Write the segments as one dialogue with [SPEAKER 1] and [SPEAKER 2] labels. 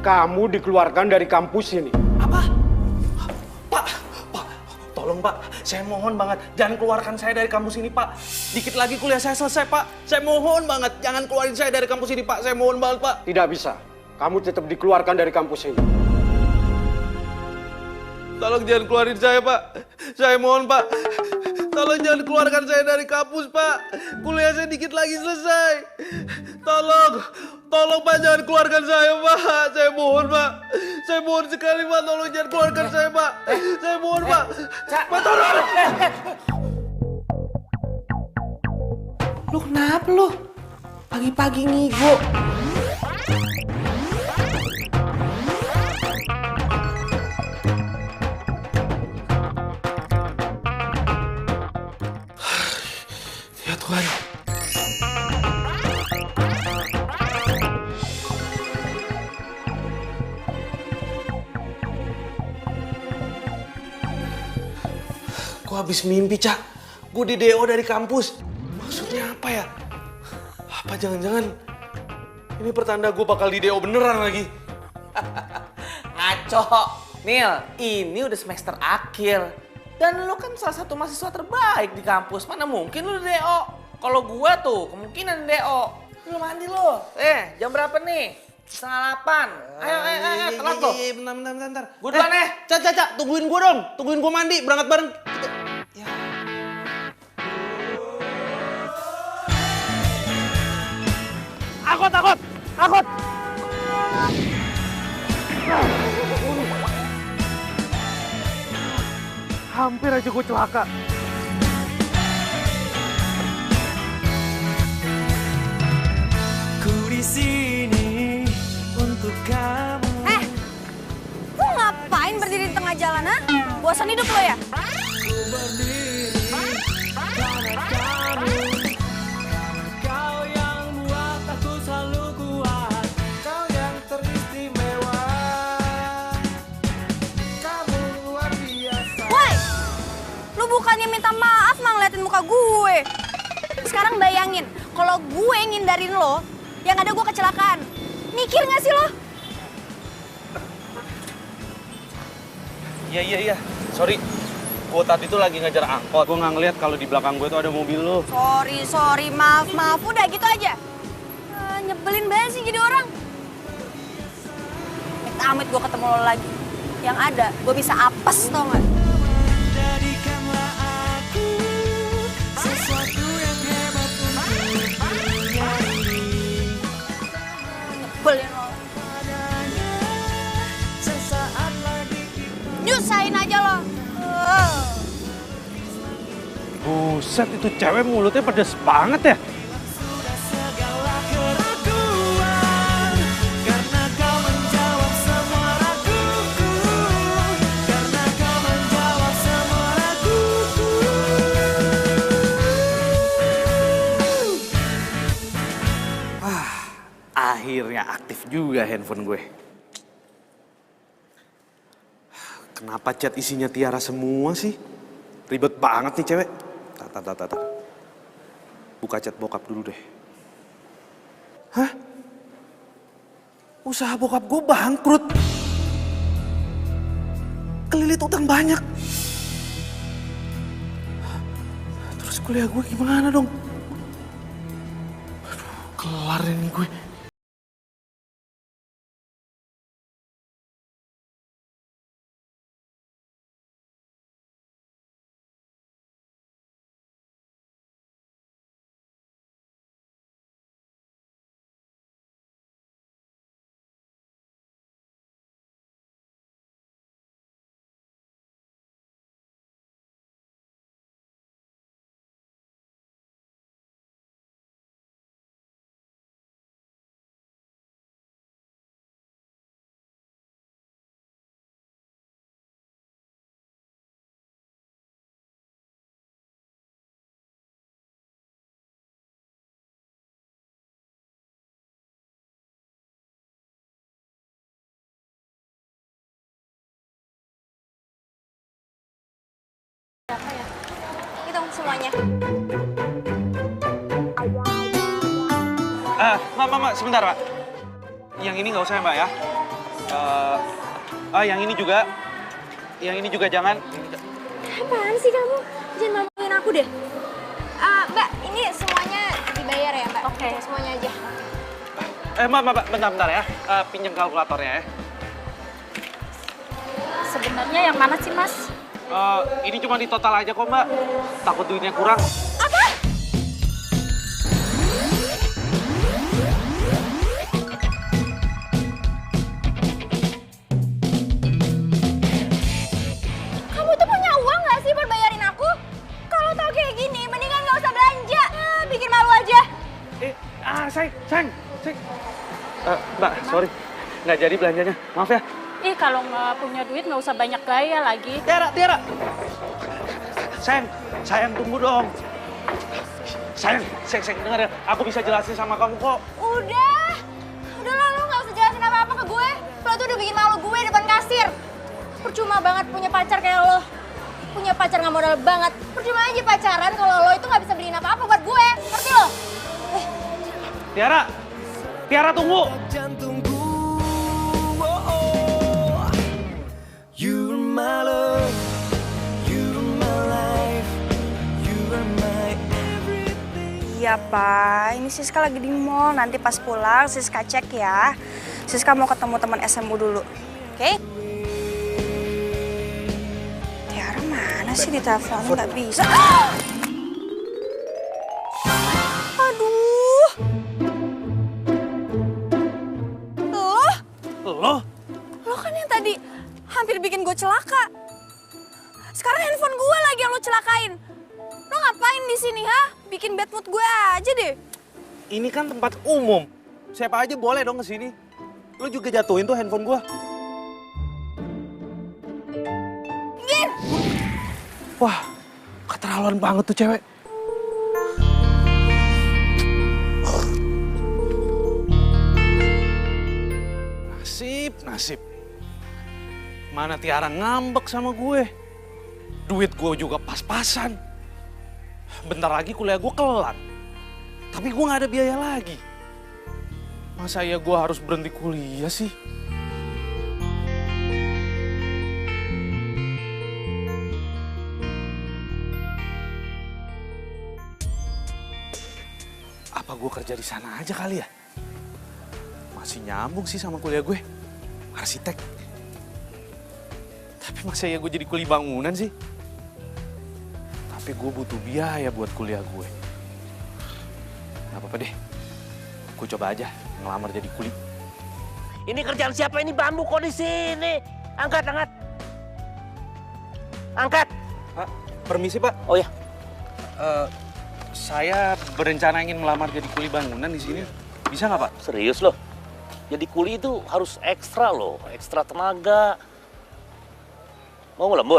[SPEAKER 1] Kamu dikeluarkan dari kampus ini.
[SPEAKER 2] Apa? Pak, tolong Pak, saya mohon banget jangan keluarkan saya dari kampus ini Pak. Dikit lagi kuliah saya selesai Pak. Saya mohon banget jangan keluarin saya dari kampus ini Pak. Saya mohon banget Pak.
[SPEAKER 1] Tidak bisa. Kamu tetap dikeluarkan dari kampus ini.
[SPEAKER 2] Tolong jangan keluarin saya Pak. Saya mohon Pak. Tolong jangan keluarkan saya dari kampus Pak. Kuliah saya dikit lagi selesai. Tolong Pak jangan keluarkan saya Pak. Saya mohon Pak. Saya mohon sekali Pak. Tolong jangan keluarkan saya Pak. Saya mohon Pak. Pak tolong.
[SPEAKER 3] Lu kenapa lu? Pagi-pagi ngigo.
[SPEAKER 2] Ya Tuhan. Gue habis mimpi, Cak. Gue di DO dari kampus. Maksudnya apa ya? Apa jangan-jangan ini pertanda gue bakal di DO beneran lagi?
[SPEAKER 3] Ngaco. Nil, ini udah semester akhir. Dan lu kan salah satu mahasiswa terbaik di kampus. Mana mungkin lu DO? Kalau gua tuh kemungkinan DO. Lu mandi lu. Jam berapa nih? 7:30. Ayo, telat tuh.
[SPEAKER 2] Bentar.
[SPEAKER 3] Gua duluan
[SPEAKER 2] Cak, tungguin gua dong. Tungguin gua mandi, berangkat bareng. Ya. Akut. Hampir aja gue celaka.
[SPEAKER 4] Ku di sini untuk kamu.
[SPEAKER 5] Lu ngapain berdiri di tengah jalan, ha? Bosan hidup lo ya?
[SPEAKER 4] Ku berdiri karena kamu. Kau yang buat aku selalu kuat. Kau yang teristimewa. Kamu luar biasa.
[SPEAKER 5] Woi! Lu bukannya minta maaf mah ngeliatin muka gue. Sekarang bayangin, kalau gue ngindarin lo, yang ada gue kecelakaan. Mikir gak sih lo?
[SPEAKER 2] Iya. Sorry. Gue tadi tuh lagi ngejar angkot. Gue nggak ngeliat kalau di belakang gue tuh ada mobil lo.
[SPEAKER 5] Sorry, maaf. Udah gitu aja. Nyebelin banget sih jadi orang. Amit gue ketemu lo lagi. Yang ada, gue bisa apes tau gak?
[SPEAKER 4] Jadikanlah aku sesuatu yang hebat untuk dunia ini.
[SPEAKER 5] Nyebelin lo.
[SPEAKER 4] Sesaat lagi kita.
[SPEAKER 5] Nyusahin aja lo.
[SPEAKER 1] Buset, itu cewek mulutnya pedes banget ya.
[SPEAKER 4] Sudah segala keraguan karena kau menjawab semua raguku. Karena kau menjawab semua raguku.
[SPEAKER 2] Akhirnya aktif juga handphone gue. Kenapa chat isinya Tiara semua sih? Ribet banget nih cewek. Tar. Buka chat bokap dulu deh. Hah? Usaha bokap gue bangkrut. Kelilit utang banyak. Terus kuliah gue gimana dong? Aduh, kelar ini gue.
[SPEAKER 5] Hitung semuanya.
[SPEAKER 2] Mbak, sebentar, Mbak. Yang ini nggak usah ya, Mbak ya?
[SPEAKER 1] Yang ini juga. Yang ini juga jangan.
[SPEAKER 5] Apaan sih kamu? Jangan ngomongin aku deh. Mbak, ini semuanya dibayar ya, Mbak? Oke. Semuanya aja.
[SPEAKER 1] Mbak, bentar ya. Pinjam kalkulatornya ya.
[SPEAKER 5] Sebenarnya yang mana sih, Mas?
[SPEAKER 1] Ini cuma di total aja kok, Mbak. Takut duitnya kurang.
[SPEAKER 5] Apa? Kamu tuh punya uang nggak sih buat bayarin aku? Kalau tau kayak gini, mendingan nggak usah belanja. Bikin malu aja.
[SPEAKER 1] Sayang. Mbak, sorry. Nggak jadi belanjanya. Maaf ya.
[SPEAKER 6] Ih, kalau nggak punya duit nggak usah banyak gaya lagi.
[SPEAKER 1] Tiara. Sayang tunggu dong. Sayang, dengar ya. Aku bisa jelasin sama kamu kok.
[SPEAKER 5] Udah lah, lu nggak usah jelasin apa-apa ke gue. Lo tuh udah bikin malu gue depan kasir. Percuma banget punya pacar kayak lo. Punya pacar nggak modal banget. Percuma aja pacaran kalau lo itu nggak bisa beliin apa-apa buat gue. Ngerti lo?
[SPEAKER 1] Tiara tunggu.
[SPEAKER 4] Jantungku, oh. You're my love, you're my life, you are my everything.
[SPEAKER 5] Iya, Pak. Ini Siska lagi di mall. Nanti pas pulang Siska cek ya. Siska mau ketemu teman SMU dulu. Oke? Tiara mana sih di telepon? Nggak bisa. Aduh. Lo kan yang tadi hampir bikin gue celaka. Sekarang handphone gue lagi yang lo celakain. Lo ngapain di sini, ha? Bikin bad mood gue aja deh.
[SPEAKER 1] Ini kan tempat umum. Siapa aja boleh dong kesini. Lu juga jatuhin tuh handphone gua.
[SPEAKER 5] Gin!
[SPEAKER 1] Wah, keterlaluan banget tuh cewek. Nasib. Mana Tiara ngambek sama gue. Duit gue juga pas-pasan. Bentar lagi kuliah gue kelar. Tapi gue gak ada biaya lagi. Masa ya gue harus berhenti kuliah sih? Apa gue kerja di sana aja kali ya? Masih nyambung sih sama kuliah gue. Arsitek. Tapi masa ya gue jadi kuli bangunan sih? Tapi gue butuh biaya buat kuliah gue. Gak apa-apa deh. Gue coba aja ngelamar jadi kuli.
[SPEAKER 7] Ini kerjaan siapa ini? Bambu kok di sini? Angkat. Angkat.
[SPEAKER 1] Pak, permisi Pak.
[SPEAKER 7] Oh ya.
[SPEAKER 1] Saya berencana ingin melamar jadi kuli bangunan di sini. Bisa nggak Pak?
[SPEAKER 7] Serius loh? Jadi kuli itu harus ekstra loh, ekstra tenaga. Mau ngelembur?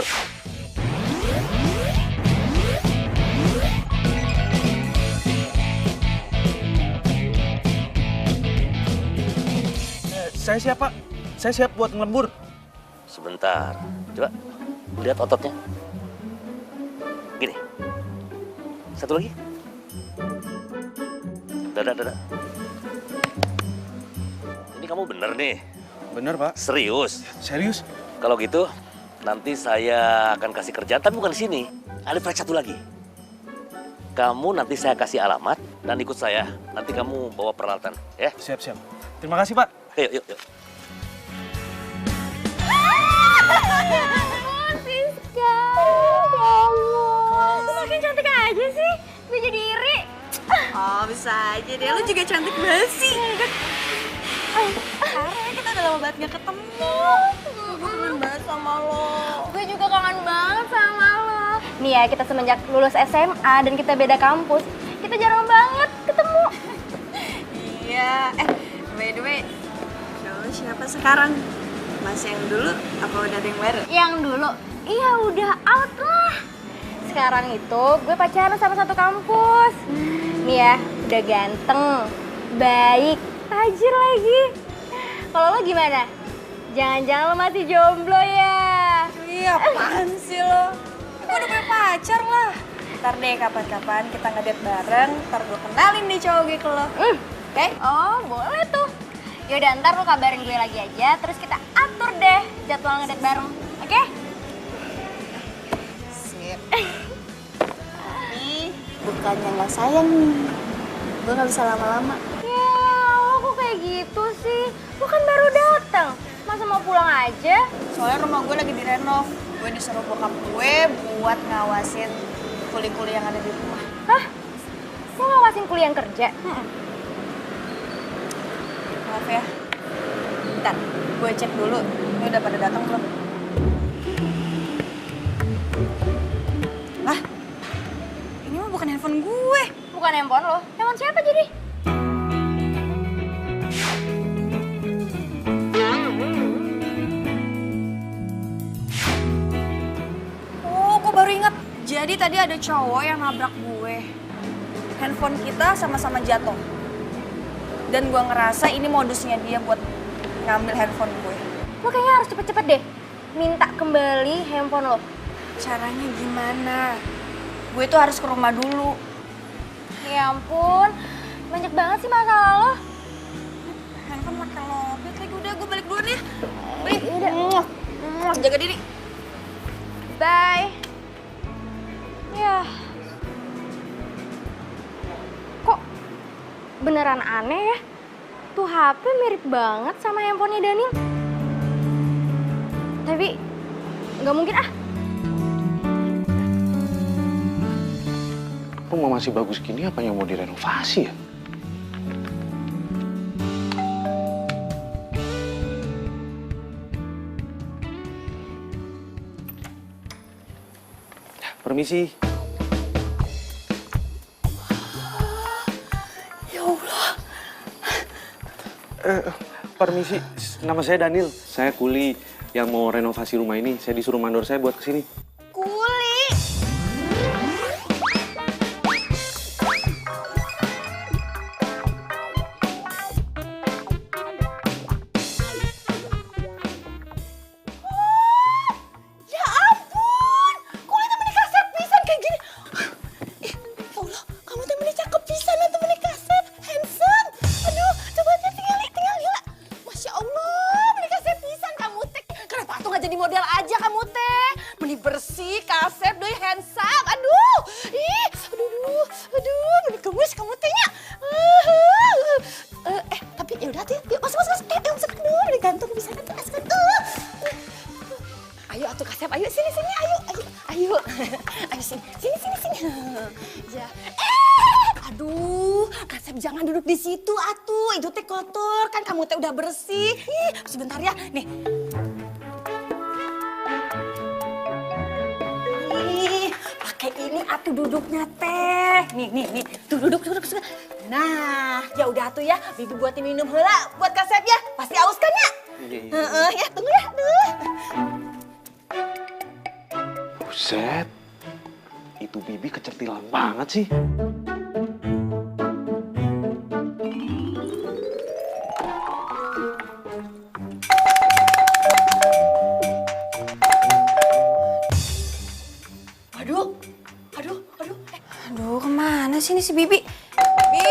[SPEAKER 1] Saya siap Pak. Saya siap buat ngelembur.
[SPEAKER 7] Sebentar, coba lihat ototnya. Gini, satu lagi. Dada. Ini kamu bener nih?
[SPEAKER 1] Bener Pak.
[SPEAKER 7] Serius?
[SPEAKER 1] Serius?
[SPEAKER 7] Kalau gitu, nanti saya akan kasih kerjaan, tapi bukan di sini. Ada proyek satu lagi. Kamu nanti saya kasih alamat dan ikut saya. Nanti kamu bawa peralatan, ya?
[SPEAKER 1] Siap. Terima kasih Pak.
[SPEAKER 7] Yuk.
[SPEAKER 5] Siska, ya Allah. Lu makin cantik aja sih. Gue jadi iri. Oh, bisa aja deh. Lu juga cantik banget sih. Karena kita udah lama banget gak ketemu. Gue kangen banget sama lo. Gue juga kangen banget sama lo. Nih ya, kita semenjak lulus SMA dan kita beda kampus, kita jarang banget ketemu. Iya. By the way, cowok siapa sekarang? Mas yang dulu apa udah ada yang baru? Yang dulu? Iya udah out lah. Sekarang itu gue pacaran sama satu kampus. Nih ya, udah ganteng, baik, tajir lagi. Kalau lo gimana? Jangan-jangan lo masih jomblo ya? Iya, apaan sih lo? Gue udah punya pacar lah. Ntar deh kapan-kapan kita ngedate bareng, ntar gue kenalin deh cowok gue ke lo. Oke? Oh, boleh tuh. Yaudah, ntar lo kabarin gue lagi aja, terus kita atur deh jadwal ngedate bareng, oke?
[SPEAKER 8] Sip. Tapi bukannya nggak sayang nih. Gue nggak bisa lama-lama.
[SPEAKER 5] Ya, lo kok kayak gitu sih? Lo kan baru datang, masa mau pulang aja?
[SPEAKER 8] Soalnya rumah gue lagi direnov. Gue disuruh bokap gue buat ngawasin kuli-kuli yang ada di rumah.
[SPEAKER 5] Hah? Lo ngawasin kuliah yang kerja?
[SPEAKER 8] Maaf ya. Bentar, gue cek dulu. Ini udah pada datang belum? Lah, ini mah bukan handphone gue.
[SPEAKER 5] Bukan handphone lo, handphone siapa jadi?
[SPEAKER 8] Oh, gue baru ingat. Jadi tadi ada cowok yang nabrak gue. Handphone kita sama-sama jatuh. Dan gue ngerasa ini modusnya dia buat ngambil handphone gue.
[SPEAKER 5] Lo kayaknya harus cepet-cepet deh minta kembali handphone lo.
[SPEAKER 8] Caranya gimana? Gue tuh harus ke rumah dulu.
[SPEAKER 5] Ya ampun, banyak banget sih masalah lo.
[SPEAKER 8] Handphone makin lobet lagi. Udah, gue balik duluan ya. Balik.
[SPEAKER 5] Yaudah.
[SPEAKER 8] Jaga diri.
[SPEAKER 5] Bye. Ya. Kok beneran aneh ya? Tuh HP mirip banget sama handphonenya Daniel. Tapi nggak mungkin ah.
[SPEAKER 1] Rumah masih bagus gini, apanya mau direnovasi ya? Permisi.
[SPEAKER 8] Ya Allah.
[SPEAKER 1] Permisi, nama saya Daniel. Saya kuli yang mau renovasi rumah ini. Saya disuruh mandor saya buat kesini.
[SPEAKER 8] Kuli. Ya ampun. Kuli temennya kasep pisan kayak gini. Ya Allah, kamu temennya cakep pisan lah temennya kasep. Handsome. Aduh, coba aja tinggal lihat. Masya Allah, menikah kasep pisan kamu teh. Kenapa tuh nggak jadi model aja kamu teh? Meni bersih, kasep, doi handsome. Aduh, ih, aduh, meni gemes kamu tehnya. Tapi ya udah tuh, yuk masuk. Masuk dulu, digantung bisa nanti masuk. Ayo atuh kasep, ayo sini, ayo. Ayo sini. Ya. Aduh, kasep jangan duduk di situ atuh. Itu teh kotor kan kamu teh udah bersih. Ih, sebentar ya. Nih. Ih, pakai ini atuh duduknya teh. Nih. Tuh duduk. Nah, ya udah atuh ya. Bibi buatin minum heula buat kasep ya. Pasti aus kan ya? Iya. Ya, tunggu ya. Aduh.
[SPEAKER 1] Buset, itu Bibi kecerdilan banget sih.
[SPEAKER 8] Aduh, kemana sih ini si Bibi? Bibi,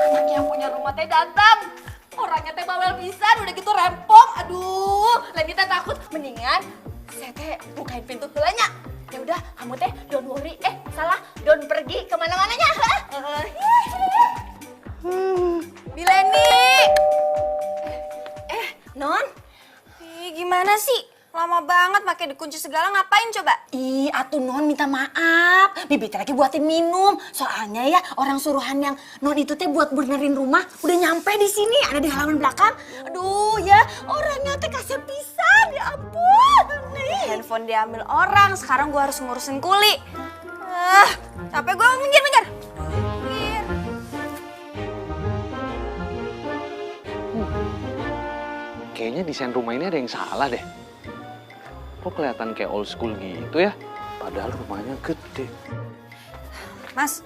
[SPEAKER 8] anaknya yang punya rumah teh datang. Orangnya teh bawel pisan, udah gitu rempong. Aduh, Leni teh takut. Mendingan saya teh bukain pintu heulanya. Ya udah, kamu teh don't worry. Salah, don't pergi kemana-mananya. Bi Leni. Non. Ih, gimana sih? Lama banget pakai dikunci segala, ngapain coba? Ih, atuh Non minta maaf. Bibi teh lagi buatin minum. Soalnya ya orang suruhan yang Non itu teh buat benerin rumah udah nyampe di sini, ada di halaman belakang. Aduh ya, orangnya teh kasih pisan, ya ampun. Nih. Handphone diambil orang, sekarang gua harus ngurusin kuli. Capek gua minggir.
[SPEAKER 1] Kayaknya desain rumah ini ada yang salah deh. Kok kelihatan kayak old school gitu ya? Padahal rumahnya gede.
[SPEAKER 8] Mas,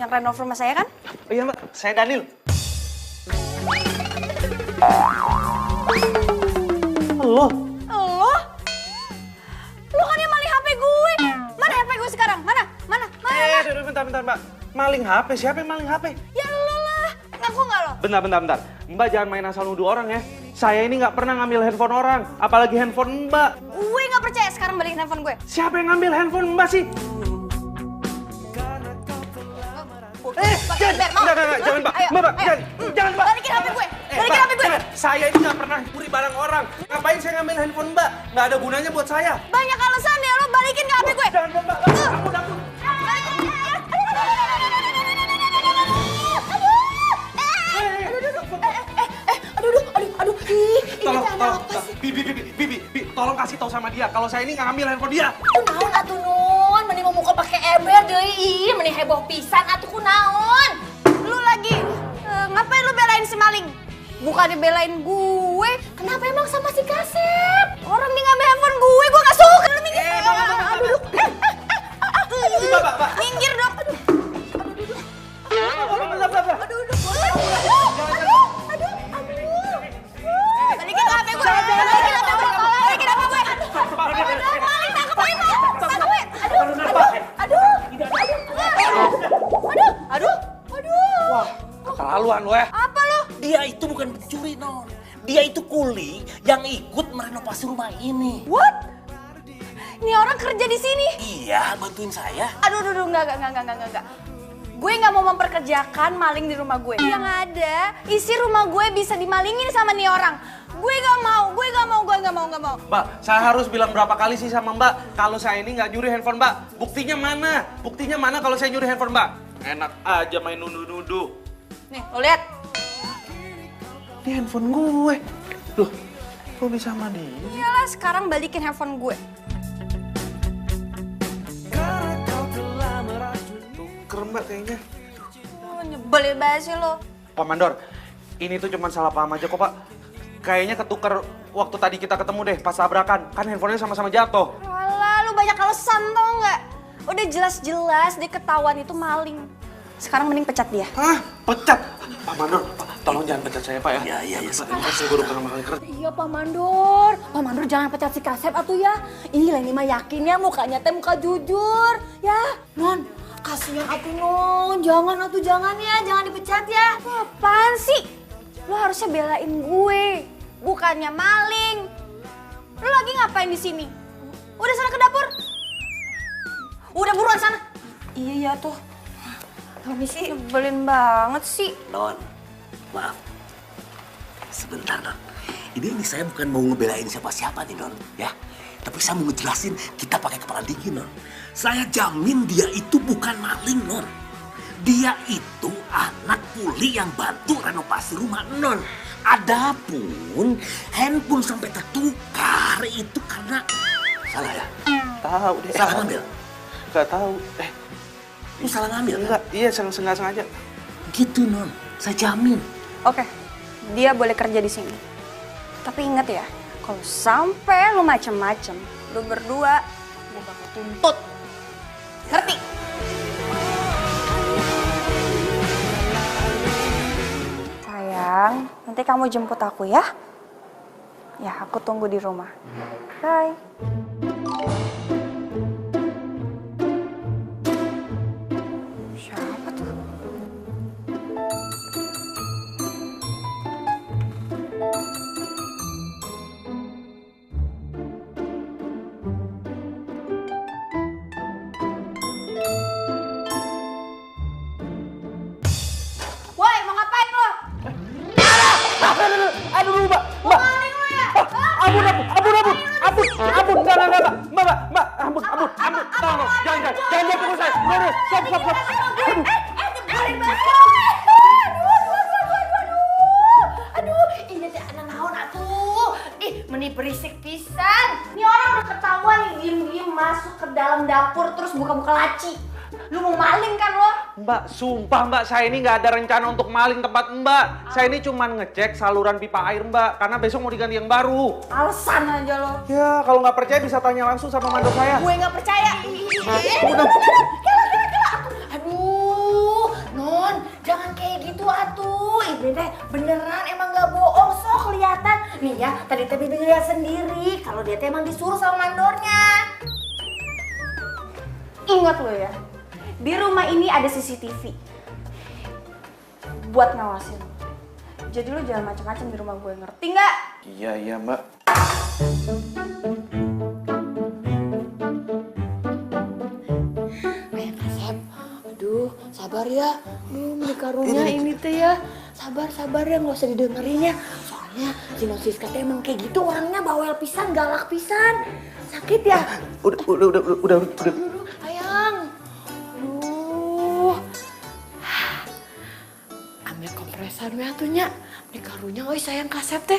[SPEAKER 8] yang renov rumah saya kan?
[SPEAKER 2] Oh iya Mbak, saya Daniel.
[SPEAKER 8] Lo? Lo kan yang maling HP gue. Mana HP gue sekarang? Mana?
[SPEAKER 2] Bentar Mbak. Maling HP? Siapa yang maling HP?
[SPEAKER 8] Ya lo lah. Ngaku nggak lo?
[SPEAKER 2] Bentar. Mbak jangan main asal nuduh orang ya.
[SPEAKER 1] saya ini nggak pernah ngambil handphone orang, apalagi handphone Mbak.
[SPEAKER 8] Gue nggak percaya, sekarang balikin handphone gue.
[SPEAKER 1] Siapa yang ngambil handphone Mbak sih? Jangan Mbak, Mbak, jangan Mbak.
[SPEAKER 8] Balikin HP gue, balikin HP gue.
[SPEAKER 1] Saya ini nggak pernah curi barang orang. Ngapain saya ngambil handphone Mbak? Nggak ada gunanya buat saya.
[SPEAKER 8] Banyak alasan ya, lo balikin ke HP gue.
[SPEAKER 1] Jangan Mbak, ampun.
[SPEAKER 8] Aduh,
[SPEAKER 1] Tolong, Bibi, tolong kasih tahu sama dia kalau saya ini nggak ngambil handphone dia.
[SPEAKER 8] Kunaon atuh Nun, mending mau muka pakai ember deui, ih mending heboh pisan atuh kunaon. Lu lagi ngapain lu belain si maling? Bukan dibelain gue. Kenapa emang sama si Kasep? Orang dia ngambil handphone gue gak suka. Lu minggir.
[SPEAKER 1] Mbak.
[SPEAKER 8] Minggir dong. Balikin HP gue. Balikin HP gue. Maling tangkap aja. Tangkap gue. Aduh.
[SPEAKER 7] Wah, keterlaluan lo ya.
[SPEAKER 8] Apa lu?
[SPEAKER 7] Dia itu bukan pencuri, Non. Dia itu kuli yang ikut merenovasi rumah ini.
[SPEAKER 8] What? Ini orang kerja di sini?
[SPEAKER 7] Iya, bantuin saya.
[SPEAKER 8] Aduh, enggak. Gue nggak mau memperkerjakan maling di rumah gue. Yang ada, isi rumah gue bisa dimalingin sama nih orang. Gue nggak mau.
[SPEAKER 1] Mbak, saya harus bilang berapa kali sih sama Mbak kalau saya ini nggak nyuri handphone Mbak. Buktinya mana kalau saya nyuri handphone Mbak? Enak aja main nuduh-nuduh.
[SPEAKER 8] Nih, lo lihat.
[SPEAKER 1] Ini handphone gue. Loh, kok bisa sama dia?
[SPEAKER 8] Iyalah, sekarang balikin handphone gue.
[SPEAKER 1] Keren Mbak kayaknya.
[SPEAKER 8] Nyebelin banget sih lo.
[SPEAKER 1] Pak Mandor, ini tuh cuma salah paham aja kok Pak. Kayaknya ketuker waktu tadi kita ketemu deh pas tabrakan. Kan handphonenya sama-sama jatuh.
[SPEAKER 8] Walah, lu banyak alasan tau nggak? Udah jelas-jelas dia ketahuan itu maling. Sekarang mending pecat dia.
[SPEAKER 1] Hah? Pecat? Pak Mandor, Pak, tolong jangan pecat saya Pak ya.
[SPEAKER 7] Iya.
[SPEAKER 1] Saya baru pertama kali kerja.
[SPEAKER 8] Iya Pak Mandor. Pak Mandor jangan pecat si Kasep atuh ya. Ini Leni mah yakin ya mukanya teh muka jujur. Ya, Non. Kasihan atuh Non. Jangan ya. Jangan dipecat ya. Apaan sih? Lo harusnya belain gue. Bukannya maling. Lo lagi ngapain di sini? Udah sana ke dapur. Udah buruan sana. Iya tuh. Permisi. Nyebelin banget sih.
[SPEAKER 7] Non, maaf. Sebentar, Non. Ini saya bukan mau ngebelain siapa-siapa nih, Non. Ya. Tapi saya mau ngejelasin kita pakai kepala dingin, Non. Saya jamin dia itu bukan maling, Non. Dia itu anak kuli yang bantu renovasi rumah, Non. Adapun handphone sampai tertukar itu karena salah ya?
[SPEAKER 1] Tahu deh.
[SPEAKER 7] Salah ngambil?
[SPEAKER 1] Nggak tahu.
[SPEAKER 7] Lu salah ngambil?
[SPEAKER 1] Enggak, iya sengaja.
[SPEAKER 7] Gitu, Non. Saya jamin.
[SPEAKER 8] Oke, dia boleh kerja di sini. Tapi ingat ya, kalau sampai lu macem-macem, lu berdua, gue bakal tuntut. Ngerti? Sayang, nanti kamu jemput aku ya. Ya, aku tunggu di rumah. Bye. Siapa tuh? Woi, mau ngapain lo?
[SPEAKER 1] Aduh, Mbak.
[SPEAKER 8] Mau maling lo ya?
[SPEAKER 1] Ampun, enggak, Mbak, ampun, tolong, jangan pukul saya, stop.
[SPEAKER 8] Nyebelin banget. Aduh, ini teh anak naon atuh. Ih, meni berisik pisan. Ini orang udah ketahuan nih diem-diem masuk ke dalam dapur terus buka-buka laci. Lu mau maling kan lo?
[SPEAKER 1] Mbak, sumpah Mbak, saya ini nggak ada rencana untuk maling tempat Mbak. Saya ini cuma ngecek saluran pipa air Mbak, karena besok mau diganti yang baru.
[SPEAKER 8] Alasan aja lo.
[SPEAKER 1] Ya, kalau nggak percaya bisa tanya langsung sama mandor saya.
[SPEAKER 8] Gue nggak percaya.
[SPEAKER 1] Udah.
[SPEAKER 8] Aduh, Non, jangan kayak gitu atuh. Ini teh beneran emang nggak bohong, so kelihatan. Nih ya, tadi teh Bibi lihat sendiri kalau dia teh emang disuruh sama mandornya. Ingat lo ya, di rumah ini ada CCTV buat ngawasin. Jadi lo jangan macam-macam di rumah gue, ngerti nggak?
[SPEAKER 2] Iya, Mbak.
[SPEAKER 8] Ayang Kasep, aduh sabar ya. Beli karungnya ini teh ya. Sabar ya, nggak usah didengerin ya. Soalnya si Nosiska teh emang kayak gitu orangnya, bawel pisan, galak pisan. Sakit ya?
[SPEAKER 2] Udah.
[SPEAKER 8] Aduh, Ayang. Aduh. Ambil kompresan we atunya. Beli karunya euy sayang Kasep teh.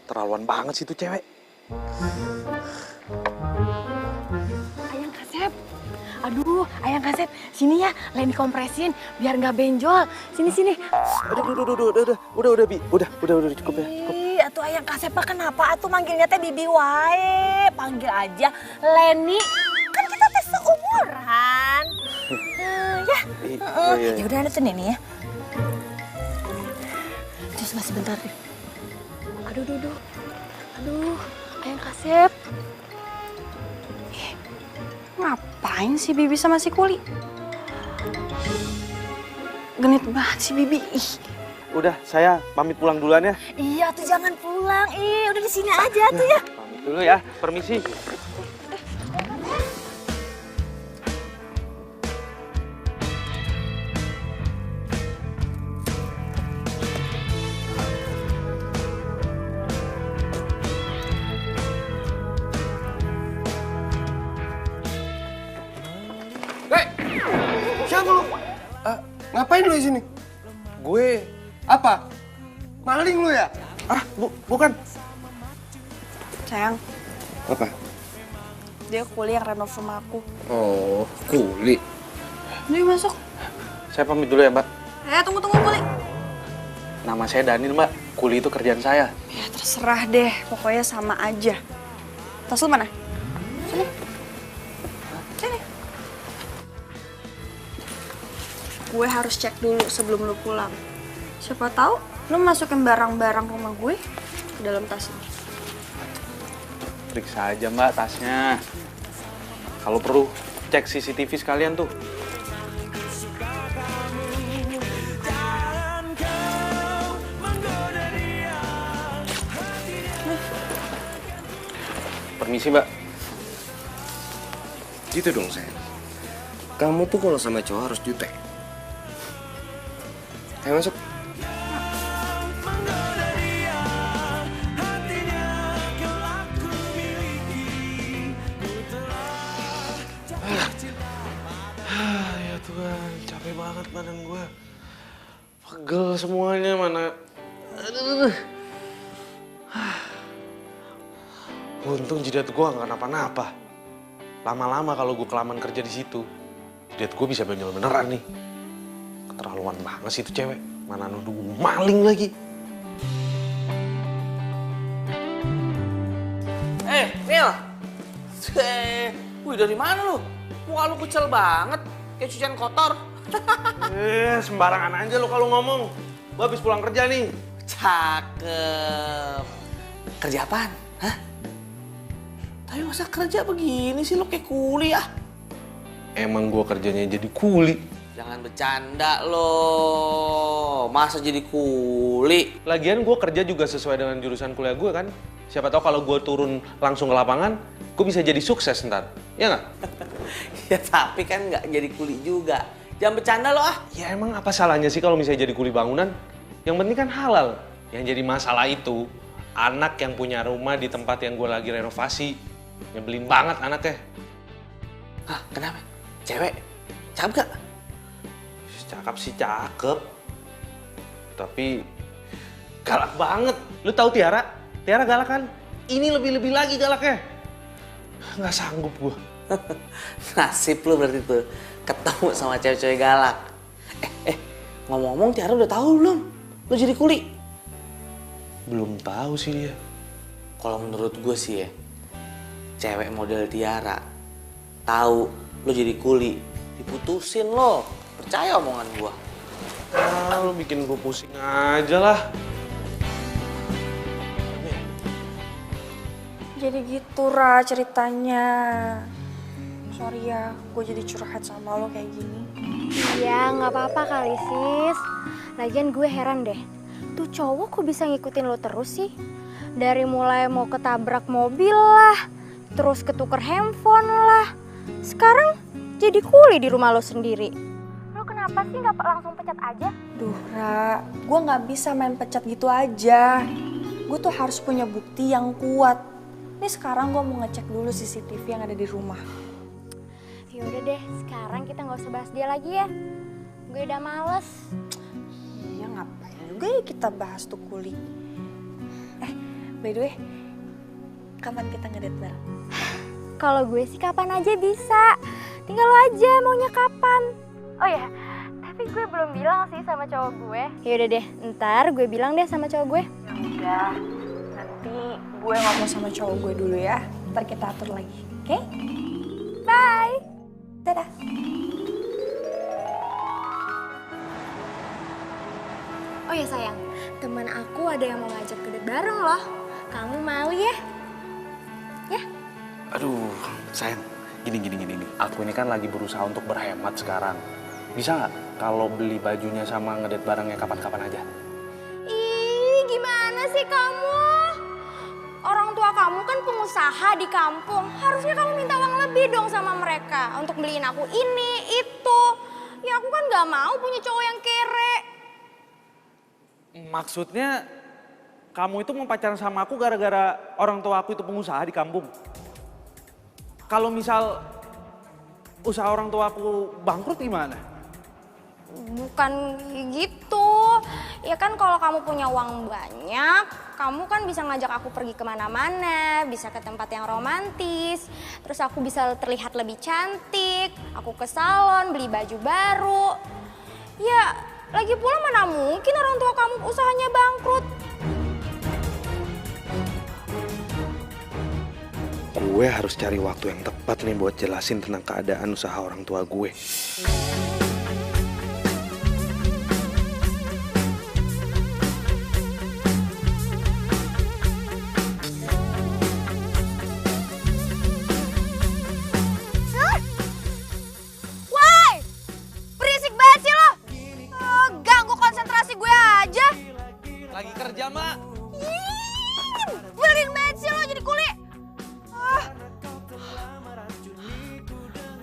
[SPEAKER 2] Terlaluan banget sih tuh cewek.
[SPEAKER 8] Ayang Kasep. Aduh, Ayang Kasep, sini ya, lain dikompresin biar nggak benjol. Sini.
[SPEAKER 2] Udah, Bi. Udah, cukup ya. Cukup.
[SPEAKER 8] Ih, atuh Ayang Kasep kenapa atuh manggilnya teh Bibi wae? Panggil aja Leni. Kan kita teh seumuran. Ya.
[SPEAKER 2] Iya.
[SPEAKER 8] Ya udah ada tuh Neni ya. Terus masih bentar deh. Aduh, Ayang Kasep. Ngapain sih Bibi sama si Kuli? Genit banget si Bibi. Ih.
[SPEAKER 2] Udah, saya pamit pulang duluan ya.
[SPEAKER 8] Iya tuh jangan pulang. Udah di sini aja tuh ya.
[SPEAKER 2] Pamit dulu ya. Permisi.
[SPEAKER 9] Siapa lu? Ngapain lu di sini?
[SPEAKER 2] Gue.
[SPEAKER 9] Apa? Maling lu ya?
[SPEAKER 2] Bukan.
[SPEAKER 8] Sayang,
[SPEAKER 9] Apa?
[SPEAKER 8] dia Kuli yang renov rumah aku.
[SPEAKER 9] Oh, Kuli.
[SPEAKER 8] Ini masuk.
[SPEAKER 2] Saya pamit dulu ya, Mbak.
[SPEAKER 8] Tunggu Kuli.
[SPEAKER 2] Nama saya Daniel, Mbak. Kuli itu kerjaan saya.
[SPEAKER 8] Ya terserah deh, pokoknya sama aja. Tas lu mana? Sini. Gue harus cek dulu sebelum lu pulang. Siapa tahu lu masukin barang-barang rumah gue ke dalam tas ini.
[SPEAKER 2] Periksa aja, Mbak, tasnya. Kalau perlu, cek CCTV sekalian tuh. Permisi, Mbak.
[SPEAKER 9] Gitu dong, sayang. Kamu tuh kalau sama cowok harus jutek. Ayo masuk.
[SPEAKER 2] Ya Tuhan, capek banget badan gue. Pegel semuanya, mana. Aduh. Untung jidat gue nggak kenapa-napa. Lama-lama kalau gue kelamaan kerja di situ, jidat gue bisa benjol beneran nih. Keterlaluan banget sih itu cewek. Mana nuduh gue maling lagi.
[SPEAKER 3] Nil. Wih, dari mana lu? Muka lu kecil banget, kayak cucian kotor.
[SPEAKER 2] Sembarangan aja lo kalau ngomong. Gue habis pulang kerja nih.
[SPEAKER 3] Cakep. Kerja apaan? Hah? Tapi masa kerja begini sih lo kayak kuli ya?
[SPEAKER 2] Emang gue kerjanya jadi kuli.
[SPEAKER 3] Jangan bercanda lo. Masa jadi kuli?
[SPEAKER 2] Lagian gue kerja juga sesuai dengan jurusan kuliah gue kan. Siapa tahu kalau gue turun langsung ke lapangan, gue bisa jadi sukses ntar. Ya nggak?
[SPEAKER 3] Ya tapi kan nggak jadi kuli juga. Jangan bercanda lo ah.
[SPEAKER 2] Ya emang apa salahnya sih kalau misalnya jadi kuli bangunan? Yang penting kan halal. Yang jadi masalah itu, anak yang punya rumah di tempat yang gue lagi renovasi. Nyebelin banget anaknya.
[SPEAKER 3] Hah, kenapa? Cewek? Cakep gak?
[SPEAKER 2] Cakep sih cakep. Tapi galak banget. Lu tahu Tiara? Tiara galak kan? Ini lebih-lebih lagi galaknya. Nggak sanggup gue.
[SPEAKER 3] Nasib lu berarti tuh ketemu sama cewek-cewek galak. Ngomong-ngomong Tiara udah tahu belum? Lu jadi kuli?
[SPEAKER 2] Belum tahu sih dia.
[SPEAKER 3] Kalau menurut gue sih ya, cewek model Tiara tahu lu jadi kuli, diputusin lo. Percaya omongan gue.
[SPEAKER 2] Lu bikin gue pusing aja lah.
[SPEAKER 8] Jadi gitu Ra ceritanya. Sorry ya, gue jadi curhat sama lo kayak gini.
[SPEAKER 5] Iya, nggak apa-apa kali sis. Lagian gue heran deh, tuh cowok kok bisa ngikutin lo terus sih? Dari mulai mau ketabrak mobil lah, terus ketuker handphone lah. Sekarang jadi kuli di rumah lo sendiri. Lo kenapa sih nggak langsung pecat aja?
[SPEAKER 8] Duh Ra, gue nggak bisa main pecat gitu aja. Gue tuh harus punya bukti yang kuat. Nih sekarang gue mau ngecek dulu CCTV yang ada di rumah.
[SPEAKER 5] Yaudah deh, sekarang kita nggak usah bahas dia lagi ya. Gue udah males.
[SPEAKER 8] Iya ngapain juga ya kita bahas tuh kuli. By the way, kapan kita ngedate bareng?
[SPEAKER 5] Kalau gue sih kapan aja bisa. Tinggal lo aja maunya kapan. Oh ya, tapi gue belum bilang sih sama cowok gue. Yaudah deh, ntar gue bilang deh sama cowok gue.
[SPEAKER 8] Udah, nanti gue ngomong sama cowok gue dulu ya. Ntar kita atur lagi, oke?
[SPEAKER 5] Bye.
[SPEAKER 8] Dadah.
[SPEAKER 5] Oh ya sayang, teman aku ada yang mau ngajak ngedate bareng loh. Kamu mau ya? Ya?
[SPEAKER 1] Aduh, sayang, gini. Aku ini kan lagi berusaha untuk berhemat sekarang. Bisa nggak kalau beli bajunya sama ngedate barengnya kapan-kapan aja?
[SPEAKER 5] Ih, gimana sih kamu? Orang tua kamu kan pengusaha di kampung. Harusnya kamu minta uang lebih dong sama mereka untuk beliin aku ini, itu. Ya aku kan nggak mau punya cowok yang kere.
[SPEAKER 1] Maksudnya kamu itu mau pacaran sama aku gara-gara orang tua aku itu pengusaha di kampung? Kalau misal usaha orang tua aku bangkrut gimana?
[SPEAKER 5] Bukan gitu. Ya kan kalau kamu punya uang banyak, kamu kan bisa ngajak aku pergi kemana-mana, bisa ke tempat yang romantis, terus aku bisa terlihat lebih cantik, aku ke salon, beli baju baru. Ya, lagi pula mana mungkin orang tua kamu usahanya bangkrut.
[SPEAKER 1] Gue harus cari waktu yang tepat nih buat jelasin tentang keadaan usaha orang tua gue.
[SPEAKER 8] Woi, berisik banget sih lo. Ganggu konsentrasi gue aja.
[SPEAKER 1] Lagi kerja, Mak.
[SPEAKER 8] Nyebelin banget sih lo jadi kuli.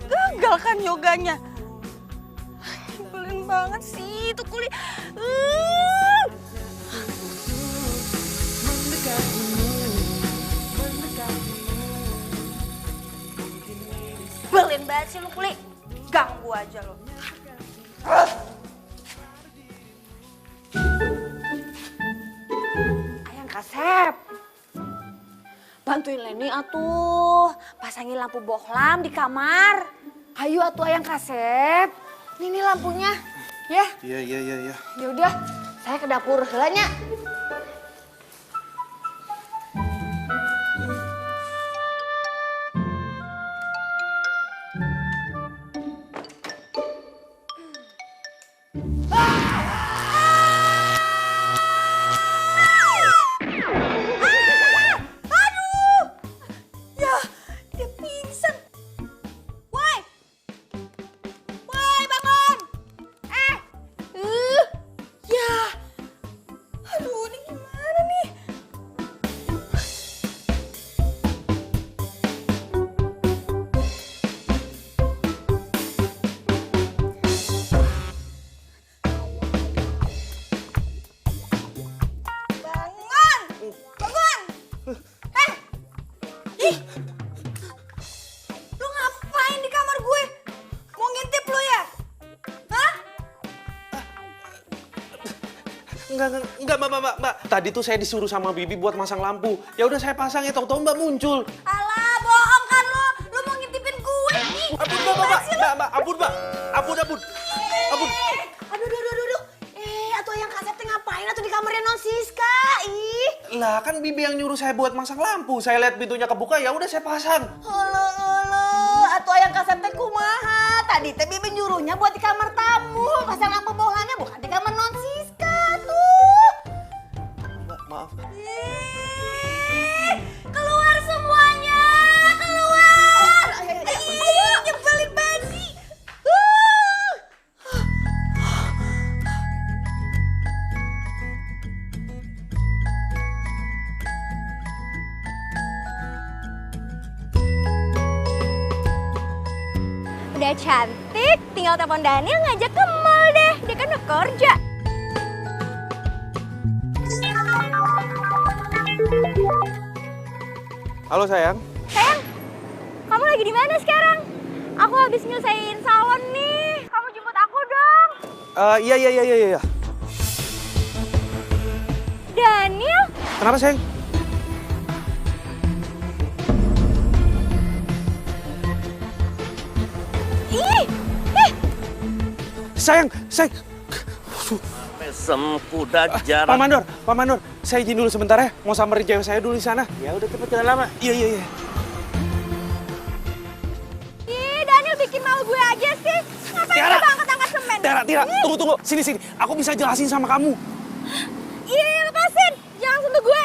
[SPEAKER 8] Gagal kan yoganya. Nyebelin banget sih itu kuli. Nyebelin banget sih lo kuli. Ganggu aja lo. Ayang Kasep. Bantuin Leni atuh, pasangin lampu bohlam di kamar. Ayo atuh Ayang Kasep. Ini lampunya, ya.
[SPEAKER 1] Iya.
[SPEAKER 8] Yaudah, saya ke dapur heula nya.
[SPEAKER 1] Enggak, Mbak. Tadi tuh saya disuruh sama Bibi buat masang lampu. Ya udah saya pasang ya, tahu-tahu Mbak muncul.
[SPEAKER 8] Alah, bohong kan lo. Lo mau ngintipin gue nih.
[SPEAKER 1] Ampun, Mbak. Ampun.
[SPEAKER 8] Aduh. Atuh Ayang Kasep teh ngapain atuh di kamarnya non Siska? Ih.
[SPEAKER 1] Lah kan Bibi yang nyuruh saya buat masang lampu. Saya lihat pintunya kebuka, ya udah saya pasang.
[SPEAKER 8] Halo. Atuh Ayang Kasep teh kumaha? Tadi teh Bibi nyuruhnya buat di kamar tamu. Pasang lampu bohlamnya bukan di kamar non Siska tuh.
[SPEAKER 1] Mbak, maaf.
[SPEAKER 8] Keluar semuanya, keluar. Ayo, nyebelin banget sih.
[SPEAKER 5] udah cantik, tinggal telepon Daniel ngajak ke mall deh. Dia kan udah kerja.
[SPEAKER 1] Halo sayang.
[SPEAKER 5] Sayang, kamu lagi di mana sekarang? Aku habis nyelesain salon nih. Kamu jemput aku dong.
[SPEAKER 1] Iya.
[SPEAKER 5] Daniel?
[SPEAKER 1] Kenapa sayang? Sayang.
[SPEAKER 7] Mesem kuda jarak.
[SPEAKER 1] Pak Mandor, saya izin dulu sebentar ya. Mau samperin cewek saya dulu di sana.
[SPEAKER 7] Ya udah cepet, jangan lama.
[SPEAKER 1] Iya.
[SPEAKER 5] Ih, Daniel bikin malu gue aja sih. Ngapain
[SPEAKER 1] Tiara.
[SPEAKER 5] coba angkat-angkat semen?
[SPEAKER 1] Tiara, tunggu. Sini. Aku bisa jelasin sama kamu.
[SPEAKER 5] Iya, lepasin. Jangan sentuh gue.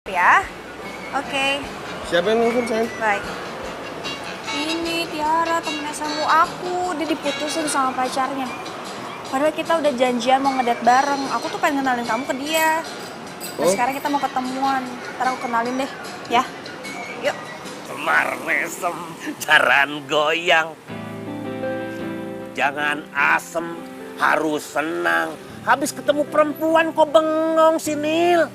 [SPEAKER 8] Ya, oke.
[SPEAKER 9] Siapa yang nelfon, sayang?
[SPEAKER 8] Baik. Ini Tiara, temen SMA aku. Dia diputusin sama pacarnya. Padahal kita udah janjian mau ngedate bareng. Aku tuh pengen kenalin kamu ke dia. Nah, sekarang kita mau ketemuan. Ntar aku kenalin deh, ya. Yuk.
[SPEAKER 7] Semar mesem, jaran goyang. Jangan asem, harus senang. Habis ketemu perempuan kok bengong si Nil.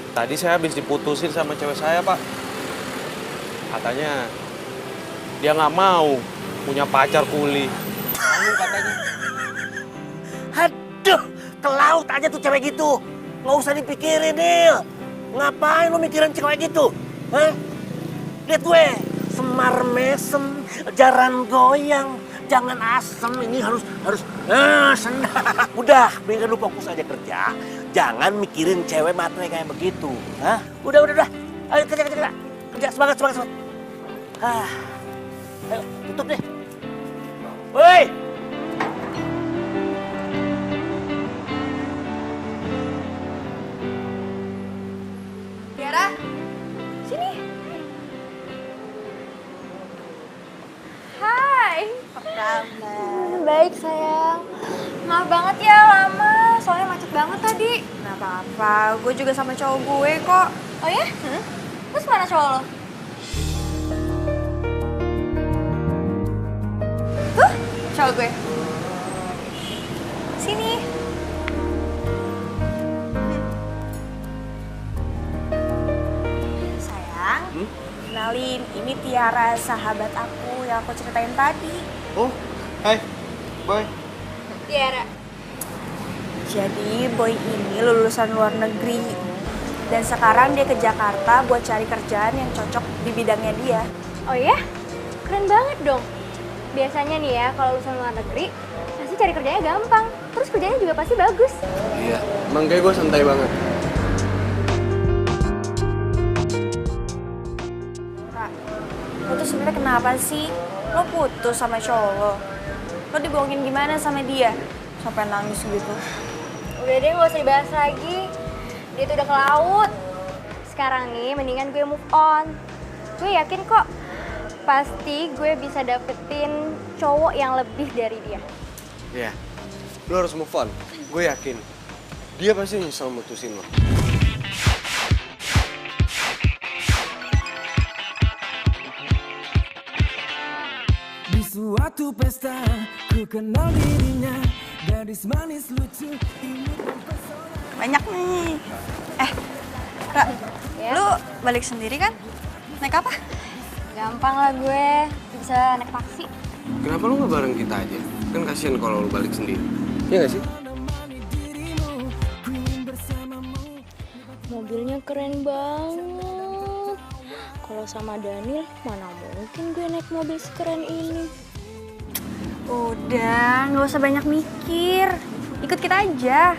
[SPEAKER 1] Tadi saya habis diputusin sama cewek saya, Pak. Katanya dia nggak mau punya pacar kuli. Malu katanya.
[SPEAKER 7] Aduh, ke laut aja tuh cewek gitu. Nggak usah dipikirin, Nil. Ngapain lu mikirin cewek gitu? Hah? Lihat gue, semar mesem, jaran goyang. Jangan asem, ini harus senang. Udah, biar lu fokus aja kerja. Jangan mikirin cewek matre kayak begitu. Hah? Udah. Ayo kerja. Kerja, semangat. Ayo, tutup deh. Woi!
[SPEAKER 8] Tiara, sini.
[SPEAKER 5] Hai.
[SPEAKER 8] Apa kabar?
[SPEAKER 5] Baik sayang. Maaf banget ya lama. soalnya macet banget tadi.
[SPEAKER 8] Nggak apa-apa, gue juga sama cowok gue kok.
[SPEAKER 5] Oh ya? Terus mana cowok lo?
[SPEAKER 8] Tuh, cowok gue. Sini. Sayang, kenalin, ini Tiara, sahabat aku yang aku ceritain tadi.
[SPEAKER 9] Oh, hai. Boy.
[SPEAKER 5] Tiara.
[SPEAKER 8] Jadi Boy ini lulusan luar negeri. Dan sekarang dia ke Jakarta buat cari kerjaan yang cocok di bidangnya dia.
[SPEAKER 5] Oh ya? Keren banget dong. Biasanya nih ya, kalau lulusan luar negeri, pasti cari kerjanya gampang. Terus kerjanya juga pasti bagus.
[SPEAKER 9] Iya, emang kayak gue santai banget.
[SPEAKER 8] Kak, lo tuh sebenarnya kenapa sih? Lo putus sama cowok lo? Lo dibohongin gimana sama dia? Sampai nangis gitu.
[SPEAKER 5] Udah deh, gak usah dibahas lagi. Dia tuh udah ke laut. Sekarang nih, mendingan gue move on. Gue yakin kok, pasti gue bisa dapetin cowok yang lebih dari dia.
[SPEAKER 9] Iya, lo harus move on. Gue yakin. Dia pasti nyesel mutusin lo.
[SPEAKER 4] Di suatu pesta ku kenal dirinya, gadis manis lucu imut mempesona.
[SPEAKER 8] Banyak nih. Kak,
[SPEAKER 5] Ya?
[SPEAKER 8] lu balik sendiri kan? Naik apa?
[SPEAKER 5] Gampang lah gue, bisa naik taksi.
[SPEAKER 9] Kenapa lo nggak bareng kita aja? Kan kasihan kalau lo balik sendiri. Iya nggak sih?
[SPEAKER 5] Mobilnya keren banget. Kalau sama Daniel, mana mungkin gue naik mobil sekeren ini.
[SPEAKER 8] Udah, nggak usah banyak mikir. Ikut kita aja.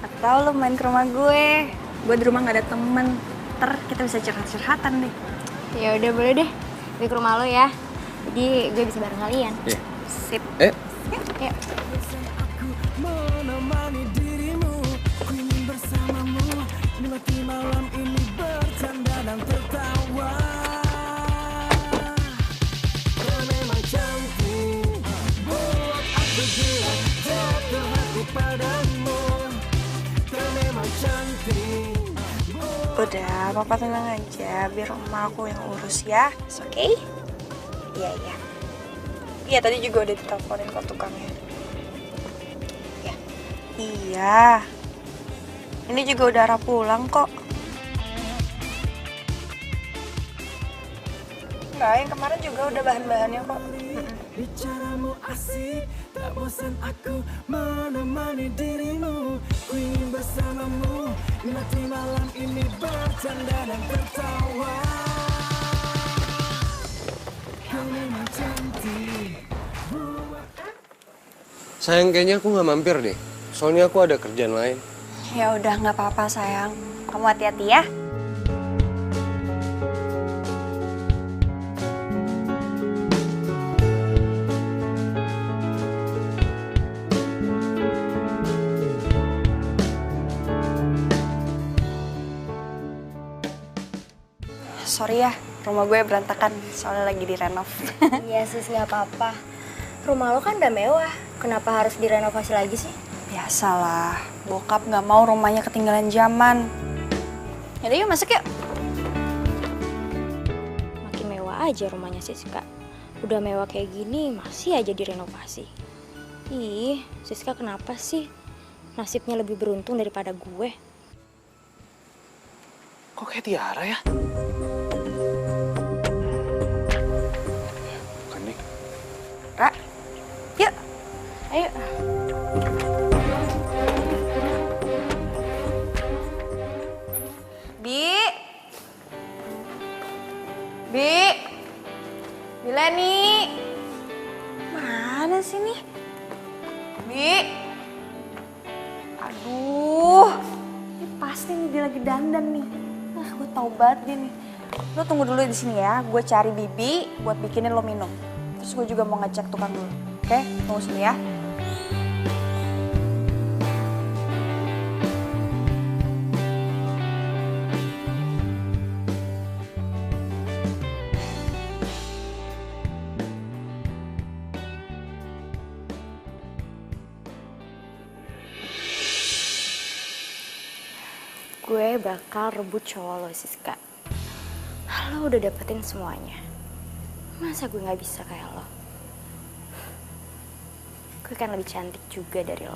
[SPEAKER 8] Atau lo main ke rumah gue. Gue di rumah nggak ada temen. Ntar kita bisa curhat-curhatan deh.
[SPEAKER 5] Ya udah boleh deh, gue ke rumah lo ya. Jadi gue bisa bareng kalian.
[SPEAKER 9] Iya.
[SPEAKER 8] Sip.
[SPEAKER 5] Yuk.
[SPEAKER 4] Menemani dirimu, ku ingin bersamamu, menikmati malam ini bercanda dan tertawa. Kau memang cantik, buat aku gila, jatuh hati padamu. Kau memang cantik.
[SPEAKER 8] Udah, papa tenang aja. Biar oma aku yang urus ya. It's okay? Iya, iya. Iya, tadi juga udah diteleponin kok tukangnya. Ya. Iya. Ini juga udah arah pulang kok. Enggak, yang kemarin juga udah bahan-bahannya kok.
[SPEAKER 4] Bicaramu asik, tak bosan aku menemani dirimu. Ku ingin bersamamu, menikmati malam ini bercanda dan tertawa. Kau memang cantik.
[SPEAKER 9] Sayang, kayaknya aku nggak mampir deh. Soalnya aku ada kerjaan lain.
[SPEAKER 8] Ya udah, nggak apa-apa sayang. Kamu hati-hati ya. Sorry ya, rumah gue berantakan soalnya lagi direnov.
[SPEAKER 5] Iya sis, nggak apa-apa. Rumah lo kan udah mewah, kenapa harus direnovasi lagi sih?
[SPEAKER 8] Biasalah, bokap nggak mau rumahnya ketinggalan zaman. Yaudah yuk masuk yuk.
[SPEAKER 5] Makin mewah aja rumahnya Siska. Udah mewah kayak gini, masih aja direnovasi. Ih, Siska kenapa sih? Nasibnya lebih beruntung daripada gue.
[SPEAKER 2] Kok kayak Tiara ya? Bukan nih.
[SPEAKER 8] Ra, yuk.
[SPEAKER 5] Ayo.
[SPEAKER 8] Bi Leni. Mana sih nih? Bi. Aduh. Ini pasti nih dia lagi dandan nih. Gue tau banget dia nih. Lo tunggu dulu di sini ya. Gue cari Bibi buat bikinin lo minum. Terus gue juga mau ngecek tukang dulu. Oke? Tunggu sini ya.
[SPEAKER 5] gue bakal rebut cowok lo, Siska. Lo udah dapetin semuanya. Masa gue gak bisa kayak lo? Gue kan lebih cantik juga dari lo.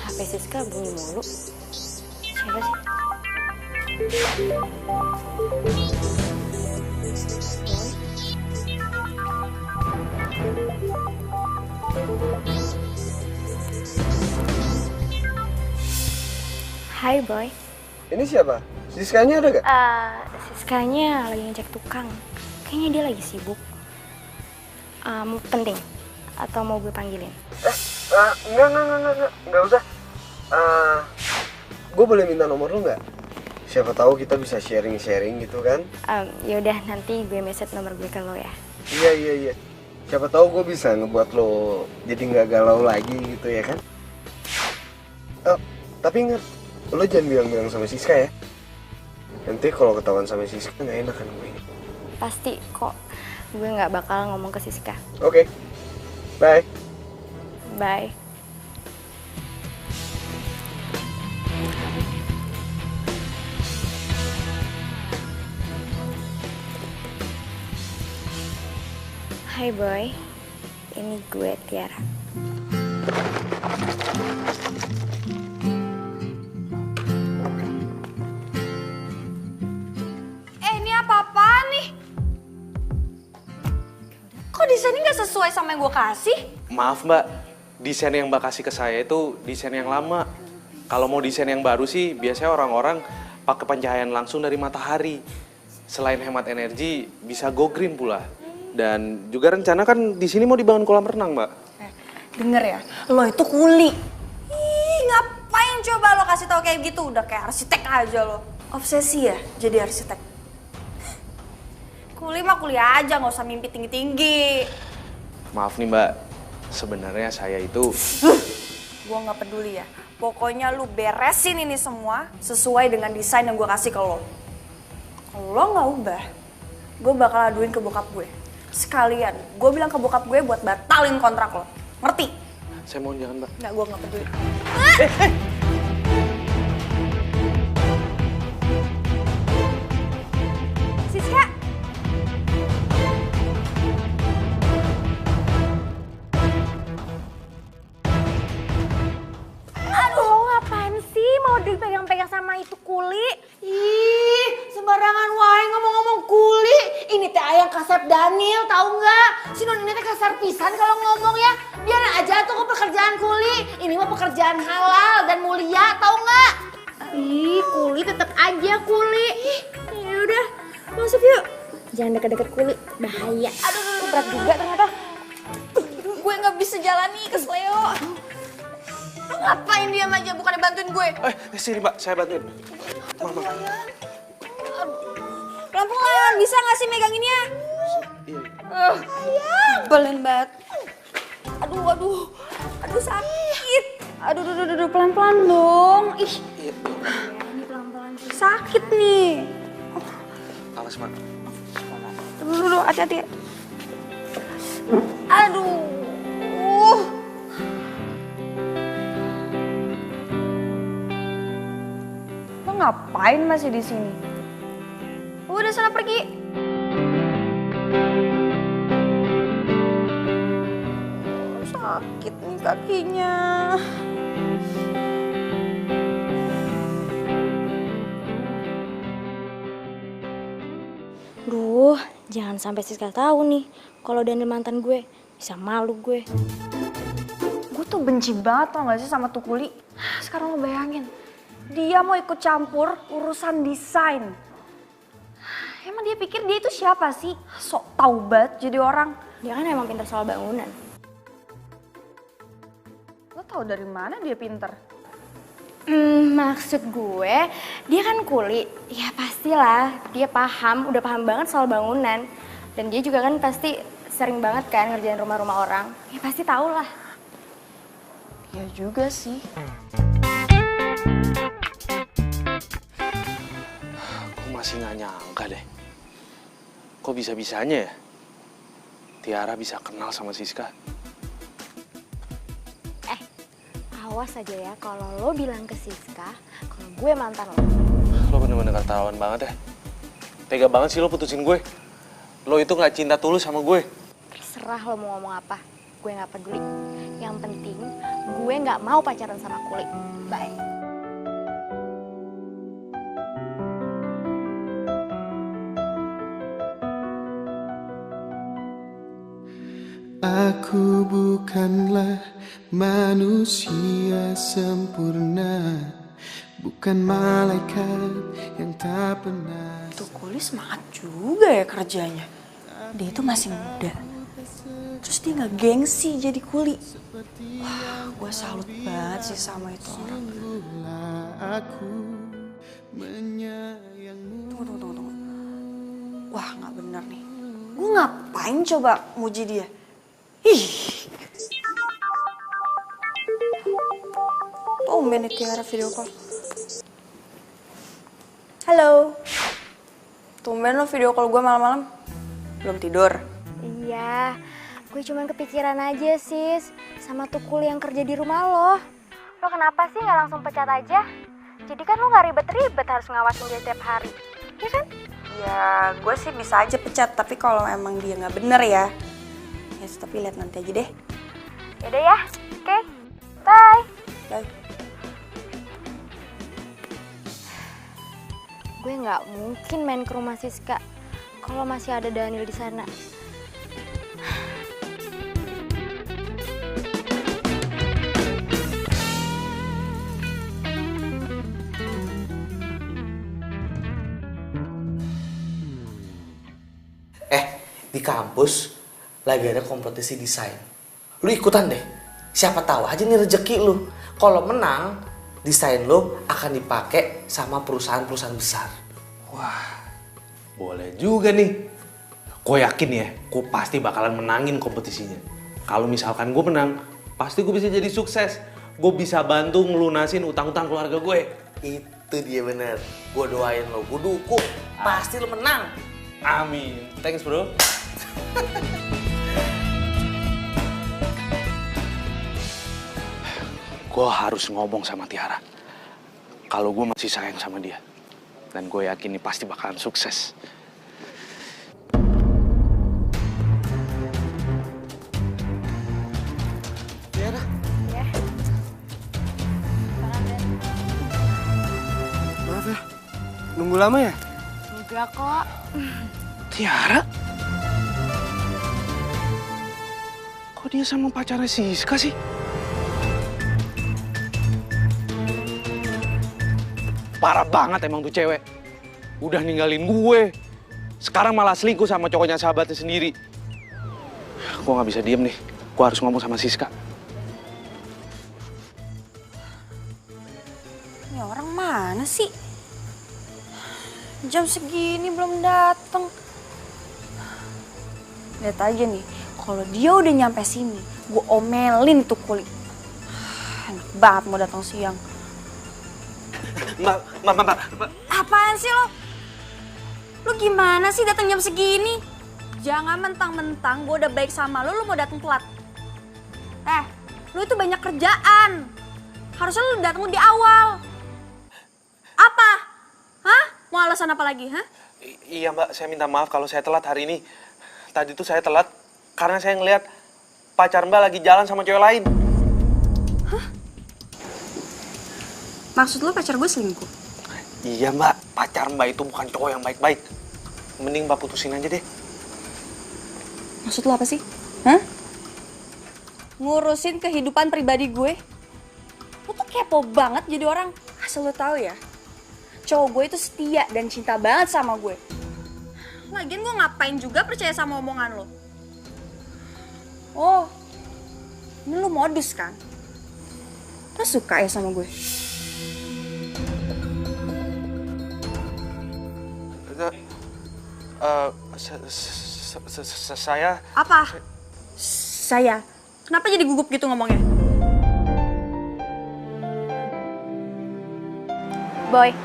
[SPEAKER 5] HP Siska bunyi mulu. Siapa sih? Hai Boy.
[SPEAKER 9] Ini siapa? Siskanya ada gak?
[SPEAKER 5] Siskanya lagi ngecek tukang. Kayaknya dia lagi sibuk. Penting? Atau mau gue panggilin?
[SPEAKER 9] Enggak usah. Gue boleh minta nomor lu nggak? Siapa tahu kita bisa sharing gitu kan?
[SPEAKER 5] Yaudah, nanti gue message nomor gue ke lo ya.
[SPEAKER 9] Iya. Siapa tahu gue bisa ngebuat lo jadi nggak galau lagi gitu ya kan? Tapi ingat, lo jangan bilang-bilang sama Siska ya. Nanti kalau ketahuan sama Siska nggak enak kan gue.
[SPEAKER 5] Pasti kok, gue nggak bakal ngomong ke Siska.
[SPEAKER 9] Oke. Bye.
[SPEAKER 5] Bye. Hai Boy, ini gue Tiara.
[SPEAKER 8] Ini apa-apaan nih? Kok desainnya nggak sesuai sama yang gue kasih?
[SPEAKER 1] Maaf Mbak, desain yang Mbak kasih ke saya itu desain yang lama. Kalau mau desain yang baru sih biasanya orang-orang pakai pencahayaan langsung dari matahari. Selain hemat energi, bisa go green pula. Dan juga rencana kan di sini mau dibangun kolam renang, Mbak.
[SPEAKER 8] Denger ya, lo itu kuli. Ih, ngapain coba lo kasih tau kayak gitu? Udah kayak arsitek aja lo. Obsesi ya jadi arsitek. Kuli mah kuliah aja, nggak usah mimpi tinggi-tinggi.
[SPEAKER 1] Maaf nih Mbak, sebenarnya saya itu...
[SPEAKER 8] Gue nggak peduli ya. Pokoknya lu beresin ini semua sesuai dengan desain yang gue kasih ke lo. Kalau lo nggak ubah, gue bakal aduin ke bokap gue. Sekalian, gue bilang ke bokap gue buat batalin kontrak lo. Ngerti?
[SPEAKER 1] Saya mohon jangan, Mbak.
[SPEAKER 8] Nggak, gue nggak peduli. Siska!
[SPEAKER 5] Aduh, ngapain sih mau dipegang-pegang sama itu kuli?
[SPEAKER 8] Ih, sembarangan wae ngomong-ngomong kuli. Ini teh ayang kasep Daniel, tahu nggak? Si non ini teh kasar pisan kalau ngomong ya. Biarin aja tuh ke pekerjaan kuli. Ini mah pekerjaan halal dan mulia, tahu nggak?
[SPEAKER 5] Ih, kuli tetap aja kuli. Ya udah, masuk yuk. Jangan deket-deket kuli, bahaya.
[SPEAKER 8] Aduh, berat juga ternyata. Gue nggak bisa jalan nih ke Leo. Lo ngapain diam aja, bukannya bantuin gue?
[SPEAKER 1] Sini Mbak, saya bantuin. Mama.
[SPEAKER 8] Pelan-pelan, bisa nggak sih meganginnya? Belen banget. Aduh, sakit. Aduh, pelan-pelan dong. Ih, ini pelan-pelan sih. Sakit nih.
[SPEAKER 1] Awas, Mbak.
[SPEAKER 8] Dulu, hati-hati. Aduh. Lo ngapain masih di sini? Udah sana pergi. Sakit nih kakinya.
[SPEAKER 5] Duh, jangan sampai Siska tahu nih kalau Daniel mantan gue. Bisa malu gue.
[SPEAKER 8] Gue tuh benci banget tau gak sih sama tuh kuli. Sekarang lo bayangin, dia mau ikut campur urusan desain. Emang dia pikir dia itu siapa sih? Sok tau banget jadi orang.
[SPEAKER 5] Dia kan emang pintar soal bangunan.
[SPEAKER 8] Lo tau dari mana dia pinter?
[SPEAKER 5] Maksud gue, dia kan kuli. Ya pastilah, dia udah paham banget soal bangunan. Dan dia juga kan pasti sering banget kan ngerjain rumah-rumah orang. Ya pasti tau lah.
[SPEAKER 8] Ya juga sih.
[SPEAKER 1] Gue masih nggak nyangka deh. Kok bisa-bisanya ya Tiara bisa kenal sama Siska.
[SPEAKER 5] Awas aja ya kalau lo bilang ke Siska kalau gue mantan lo.
[SPEAKER 1] Lo bener-bener keterlaluan banget ya. Tega banget sih lo putusin gue. Lo itu gak cinta tulus sama gue.
[SPEAKER 5] Terserah lo mau ngomong apa, gue gak peduli. Yang penting gue gak mau pacaran sama kulit. Bye.
[SPEAKER 4] Aku bukanlah manusia sempurna, bukan malaikat yang tak pernah.
[SPEAKER 8] Tuh Kuli semangat juga ya kerjanya. Dia itu masih muda. Terus dia nggak gengsi jadi kuli. Wah, gue salut banget sih sama itu orang. Tunggu. Wah, nggak bener nih. Gue ngapain coba muji dia? Ih. Tumben nih Tiara video call. Halo. Tumben lo video call gue malam-malam. Belum tidur?
[SPEAKER 5] Iya, gue cuman kepikiran aja sis sama tukul yang kerja di rumah lo. Lo kenapa sih gak langsung pecat aja? Jadi kan lo gak ribet-ribet harus ngawasin dia tiap hari, ya kan?
[SPEAKER 8] Ya, gue sih bisa aja pecat, tapi kalau emang dia nggak bener ya, tapi lihat nanti aja deh.
[SPEAKER 5] Yaudah ya, oke. Bye.
[SPEAKER 8] Bye.
[SPEAKER 5] Gue nggak mungkin main ke rumah Siska kalau masih ada Daniel di sana.
[SPEAKER 3] Di kampus lagi ada kompetisi desain. Lu ikutan deh. Siapa tahu aja nih rezeki lu. Kalau menang, desain lu akan dipakai sama perusahaan-perusahaan besar.
[SPEAKER 1] Wah, boleh juga nih. Gue yakin ya, gue pasti bakalan menangin kompetisinya. Kalau misalkan gue menang, pasti gue bisa jadi sukses. Gue bisa bantu ngelunasin utang-utang keluarga gue.
[SPEAKER 3] Itu dia bener. Gue doain lo, gue dukung. Pasti lo menang.
[SPEAKER 1] Amin. Thanks bro. Gue harus ngomong sama Tiara. Kalau gue masih sayang sama dia. Dan gue yakin ini pasti bakalan sukses.
[SPEAKER 3] Tiara.
[SPEAKER 5] Ya.
[SPEAKER 9] Maaf ya, nunggu lama ya?
[SPEAKER 5] Enggak kok.
[SPEAKER 1] Tiara? Kok dia sama pacarnya Siska sih? Parah banget emang tuh cewek. Udah ninggalin gue. Sekarang malah selingkuh sama cowoknya sahabatnya sendiri. Gue gak bisa diem nih. Gue harus ngomong sama Siska.
[SPEAKER 8] Ini orang mana sih? Jam segini belum datang. Lihat aja nih, kalau dia udah nyampe sini, gue omelin tuh kulit. Enak banget mau datang siang.
[SPEAKER 1] Mbak.
[SPEAKER 8] Apaan sih lo? Lo gimana sih datang jam segini? Jangan mentang-mentang gue udah baik sama lo mau datang telat. Lo itu banyak kerjaan. Harusnya lo datang di awal. Apa? Hah? Mau alasan apa lagi, hah?
[SPEAKER 1] Iya mbak, saya minta maaf kalau saya telat hari ini. Tadi tuh saya telat karena saya ngeliat pacar mbak lagi jalan sama cewek lain.
[SPEAKER 8] Hah? Maksud lo pacar gue selingkuh?
[SPEAKER 1] Iya mbak, pacar mbak itu bukan cowok yang baik-baik. Mending mbak putusin aja deh.
[SPEAKER 8] Maksud lo apa sih? Hah? Ngurusin kehidupan pribadi gue? Lo tuh kepo banget jadi orang. Asal lo tahu ya, cowok gue itu setia dan cinta banget sama gue. Lagian gue ngapain juga percaya sama omongan lo? Oh, ini lo modus kan? Lo suka ya sama gue?
[SPEAKER 1] Saya...
[SPEAKER 8] Apa? Saya? Kenapa jadi gugup gitu ngomongnya?
[SPEAKER 5] Boy,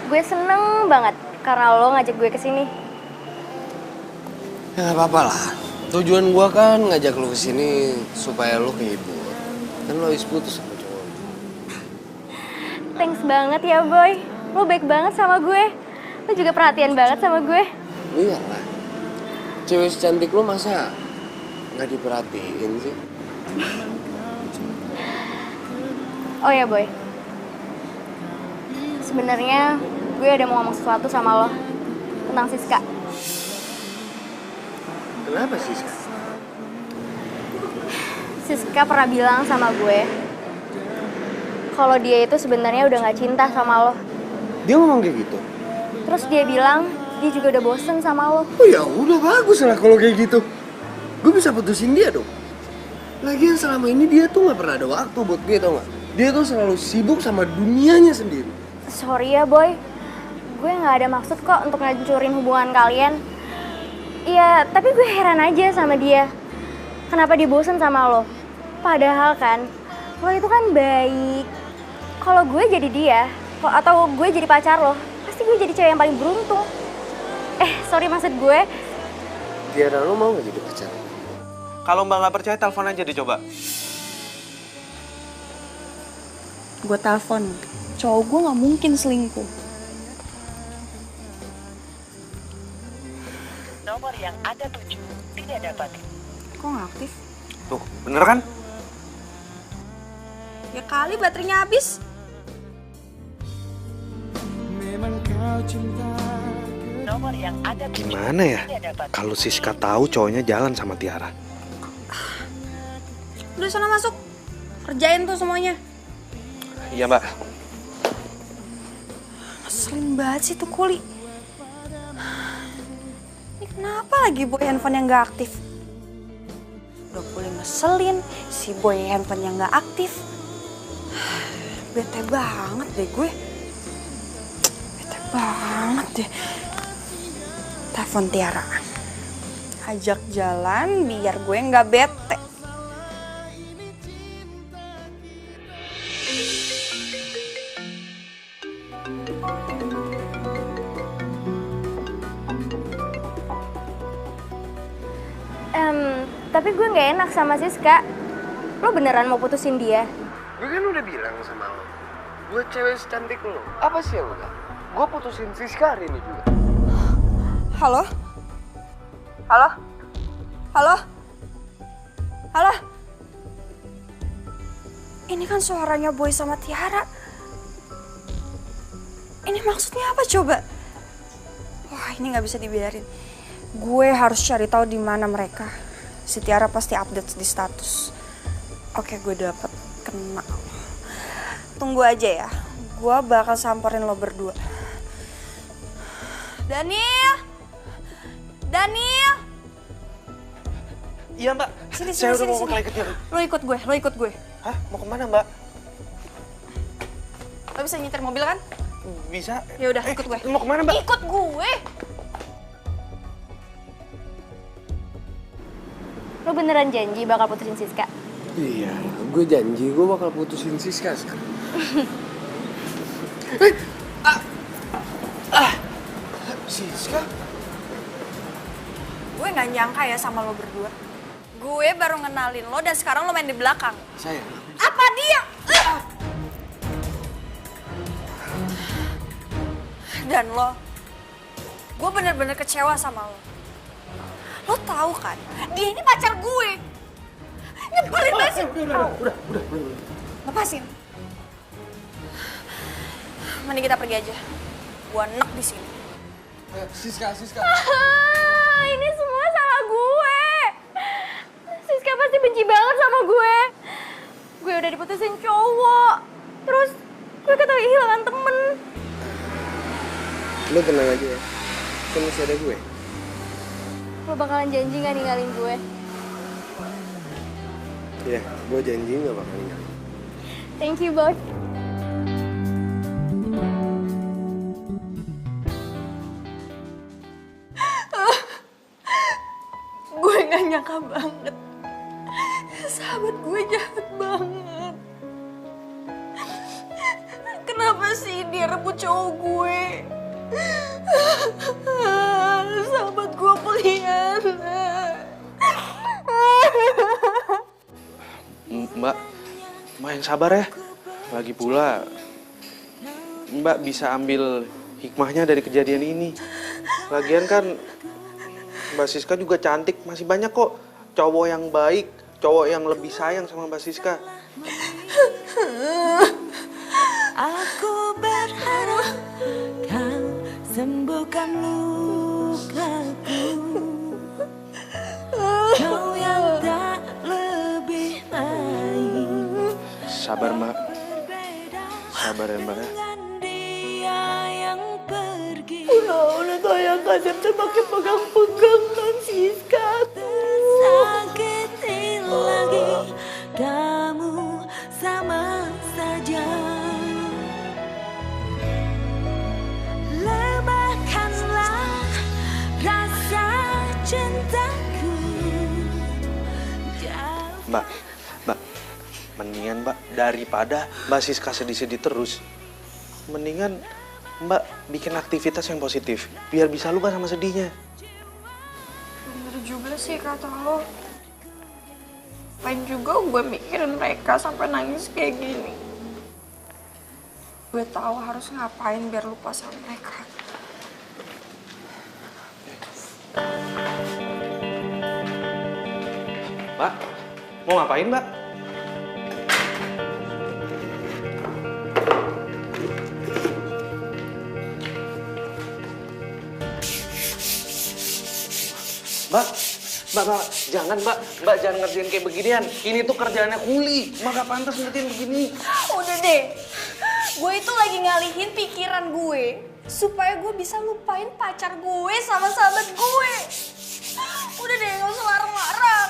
[SPEAKER 5] gue seneng banget karena lo ngajak gue ke sini.
[SPEAKER 9] Ya nggak apa-apa lah. Tujuan gua kan ngajak lu kesini supaya lu kehibur. Kan lu habis putus sama cowok.
[SPEAKER 5] Thanks banget ya Boy. Lo baik banget sama gue. Lo juga perhatian banget sama gue.
[SPEAKER 9] Iyalah. Cewek secantik lu masa nggak diperhatiin sih?
[SPEAKER 5] Oh ya Boy. Sebenarnya gue ada mau ngomong sesuatu sama lo tentang Siska.
[SPEAKER 9] Kenapa sih, Siska?
[SPEAKER 5] Siska pernah bilang sama gue kalau dia itu sebenarnya udah nggak cinta sama lo.
[SPEAKER 9] Dia ngomong kayak gitu?
[SPEAKER 5] Terus dia bilang dia juga udah bosen sama lo.
[SPEAKER 9] Oh ya udah bagus lah kalau kayak gitu. Gue bisa putusin dia dong. Lagian selama ini dia tuh nggak pernah ada waktu buat gue, tau nggak? Dia tuh selalu sibuk sama dunianya sendiri.
[SPEAKER 5] Sorry ya Boy, gue nggak ada maksud kok untuk ngancurin hubungan kalian. Iya, tapi gue heran aja sama dia. Kenapa dia bosen sama lo? Padahal kan, lo itu kan baik. Kalau gue jadi dia, atau gue jadi pacar lo, pasti gue jadi cewek yang paling beruntung. Sorry maksud gue.
[SPEAKER 9] Tiara, lo mau gak jadi pacar?
[SPEAKER 2] Kalau Mbak nggak percaya, telepon aja dicoba.
[SPEAKER 8] Gue telepon, cowok gue nggak mungkin selingkuh.
[SPEAKER 10] Nomor yang Anda tuju tidak dapat.
[SPEAKER 8] Kok nggak aktif?
[SPEAKER 2] Tuh, bener kan?
[SPEAKER 8] Ya kali baterainya habis.
[SPEAKER 10] Nomor yang Anda tuju
[SPEAKER 2] Gimana ya
[SPEAKER 10] tidak dapat.
[SPEAKER 2] kalau Siska tahu cowoknya jalan sama Tiara?
[SPEAKER 8] Udah sana masuk, kerjain tuh semuanya.
[SPEAKER 2] Iya Mbak.
[SPEAKER 8] Ngeselin banget sih tuh Kuli. Ini kenapa lagi Boy handphone yang gak aktif? Udah Kuli ngeselin, si Boy handphone yang gak aktif. Bete banget deh gue. Bete banget deh. Telepon Tiara. Ajak jalan biar gue gak bete.
[SPEAKER 5] Tapi gue nggak enak sama Siska. Lo beneran mau putusin dia?
[SPEAKER 9] Gue kan udah bilang sama lo, gue cewek secantik lo. Apa sih yang enggak? Gue putusin Siska hari ini juga.
[SPEAKER 8] Halo? Halo? Halo? Halo? Ini kan suaranya Boy sama Tiara. Ini maksudnya apa coba? Wah, ini nggak bisa dibiarin. Gue harus cari tahu di mana mereka. Si Tiara pasti update di status. Oke, gue dapet kena. Tunggu aja ya. Gue bakal samperin lo berdua. Daniel! Daniel!
[SPEAKER 2] Iya Mbak.
[SPEAKER 8] Sini,
[SPEAKER 2] Saya udah
[SPEAKER 8] sini,
[SPEAKER 2] mau
[SPEAKER 8] sini.
[SPEAKER 2] ke Tiara.
[SPEAKER 8] Lo ikut gue.
[SPEAKER 2] Hah? Mau kemana Mbak?
[SPEAKER 8] Lo bisa nyetir mobil kan?
[SPEAKER 2] Bisa.
[SPEAKER 8] Ya udah, ikut gue.
[SPEAKER 2] Mau kemana Mbak?
[SPEAKER 8] Ikut gue.
[SPEAKER 5] Lo beneran janji bakal putusin Siska?
[SPEAKER 9] Iya, gue janji gue bakal putusin Siska sekarang. Siska?
[SPEAKER 8] Gue gak nyangka ya sama lo berdua. Gue baru ngenalin lo dan sekarang lo main di belakang.
[SPEAKER 9] Sayang.
[SPEAKER 8] Apa dia? Dan lo, gue bener-bener kecewa sama lo. Lo tahu kan, dia ini pacar gue. Nyebelin banget sih.
[SPEAKER 9] Udah.
[SPEAKER 8] Lepasin. Mending kita pergi aja. Gue enak di sini.
[SPEAKER 9] Siska.
[SPEAKER 5] Ini semua salah gue. Siska pasti benci banget sama gue. Gue udah diputusin cowok. Terus gue ketahui kehilangan temen.
[SPEAKER 9] Lo tenang aja ya. Kan masih ada gue.
[SPEAKER 5] Lo bakalan janji gak ninggalin gue?
[SPEAKER 9] Iya, gue janji gak bakal ninggalin.
[SPEAKER 5] Thank you, Boy.
[SPEAKER 8] Gue gak nyangka banget. Sahabat gue jahat banget. Kenapa sih dia rebut cowok gue? Sahabat gue pengkhianat.
[SPEAKER 1] Mbak yang sabar ya. Lagi pula Mbak bisa ambil hikmahnya dari kejadian ini. Lagian kan Mbak Siska juga cantik, masih banyak kok cowok yang baik, cowok yang lebih sayang sama Mbak Siska.
[SPEAKER 4] Aku berharap kau sembuhkan lukaku. Kau yang tak lebih baik.
[SPEAKER 1] Sabar Mbak. Sabar ya Mbak ya.
[SPEAKER 4] Udah sayang Kasep tuh pakai pegang-pegang non Siska. Sakitin lagi kamu sama saja. Lemahkanlah rasa cintaku.
[SPEAKER 1] Mbak, mendingan Mbak daripada Mbak Siska sedih-sedih terus, mendingan Mbak bikin aktivitas yang positif, biar bisa lupa sama sedihnya.
[SPEAKER 8] Bener juga sih kata lo. Lain juga gue mikirin mereka sampai nangis kayak gini. Gue tahu harus ngapain biar lupa sama mereka.
[SPEAKER 1] Mbak, mau ngapain Mbak? Mbak, jangan Mbak jangan ngerjain kayak beginian. Ini tuh kerjaannya kuli, Mbak gak pantas ngerjain begini.
[SPEAKER 8] Udah deh, gue itu lagi ngalihin pikiran gue supaya gue bisa lupain pacar gue sama sahabat gue. Udah deh, gak usah larang-larang.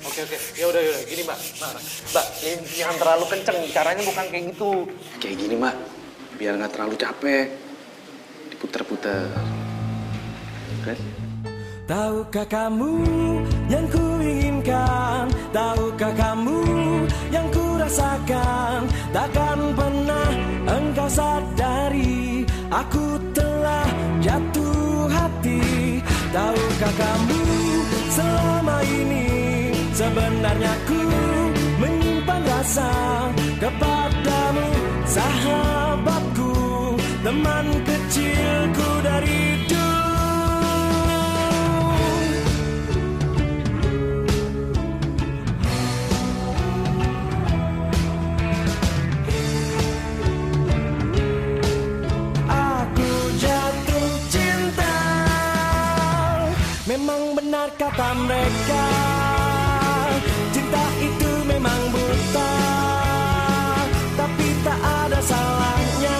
[SPEAKER 1] Oke, ya udah gini Mbak, ini jangan terlalu kenceng, caranya bukan kayak gitu. Kayak gini Mbak, biar nggak terlalu capek, diputer-puter. Oke?
[SPEAKER 4] Tahukah kamu yang kuinginkan? Tahukah kamu yang kurasakan? Takkan pernah engkau sadari aku telah jatuh hati. Tahukah kamu selama ini sebenarnya ku menyimpan rasa kepadamu, sahabatku, teman kecilku dari dulu. Memang benar kata mereka, cinta itu memang buta, tapi tak ada salahnya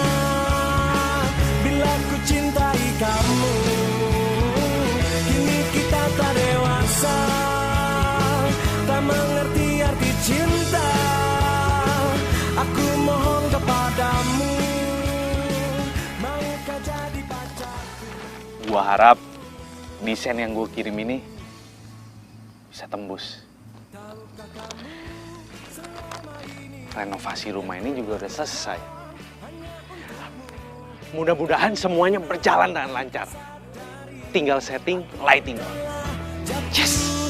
[SPEAKER 4] bila ku cintai kamu. Kini kita tak dewasa, tak mengerti arti cinta. Aku mohon kepadamu, maukah jadi pacarku?
[SPEAKER 1] Gua harap desain yang gue kirim ini bisa tembus. Renovasi rumah ini juga udah selesai. Mudah-mudahan semuanya berjalan dengan lancar. Tinggal setting lighting. Yes!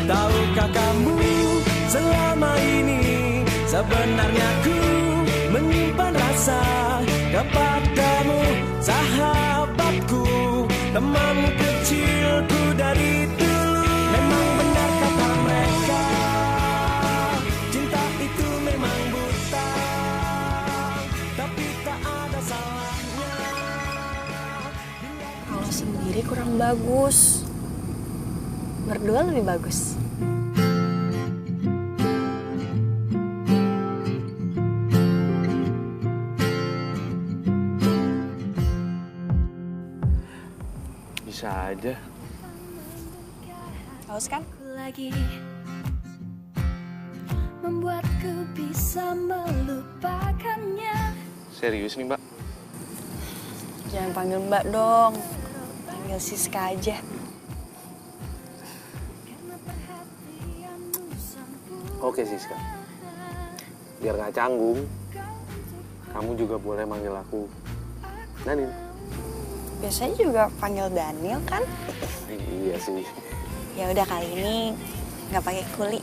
[SPEAKER 4] Tahukah kamu selama ini sebenarnya ku menyimpan rasa kepadamu, sahabatku, teman kecilku dari dulu. Memang benar kata mereka, cinta itu memang buta, tapi tak ada salahnya.
[SPEAKER 8] Kalau sendiri kurang bagus, berdua lebih bagus.
[SPEAKER 1] Bisa aja.
[SPEAKER 8] Haus kan?
[SPEAKER 4] Lagi membuatku bisa melupakannya.
[SPEAKER 1] Serius nih Mbak?
[SPEAKER 8] Jangan panggil Mbak dong, panggil Siska aja.
[SPEAKER 1] Oke Siska, biar gak canggung, kamu juga boleh manggil aku Daniel.
[SPEAKER 8] Biasanya juga panggil Daniel kan?
[SPEAKER 1] Iya sih.
[SPEAKER 8] Ya udah kali ini nggak pakai kuli.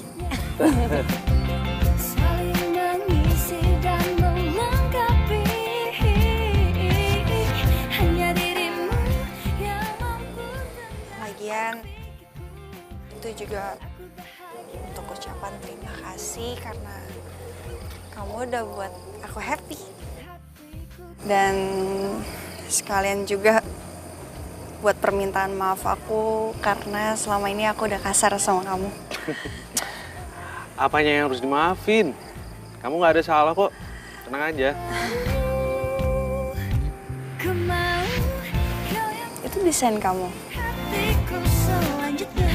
[SPEAKER 5] Saling mengisi dan melengkapi. Hanya dirimu yang mampu.
[SPEAKER 8] Lagian itu juga untuk ucapan terima kasih karena kamu udah buat aku happy. Dan sekalian juga buat permintaan maaf aku karena selama ini aku udah kasar sama kamu.
[SPEAKER 1] Apanya yang harus dimaafin? Kamu nggak ada salah kok. Tenang aja.
[SPEAKER 8] Itu desain kamu.
[SPEAKER 5] Hatiku selanjutnya.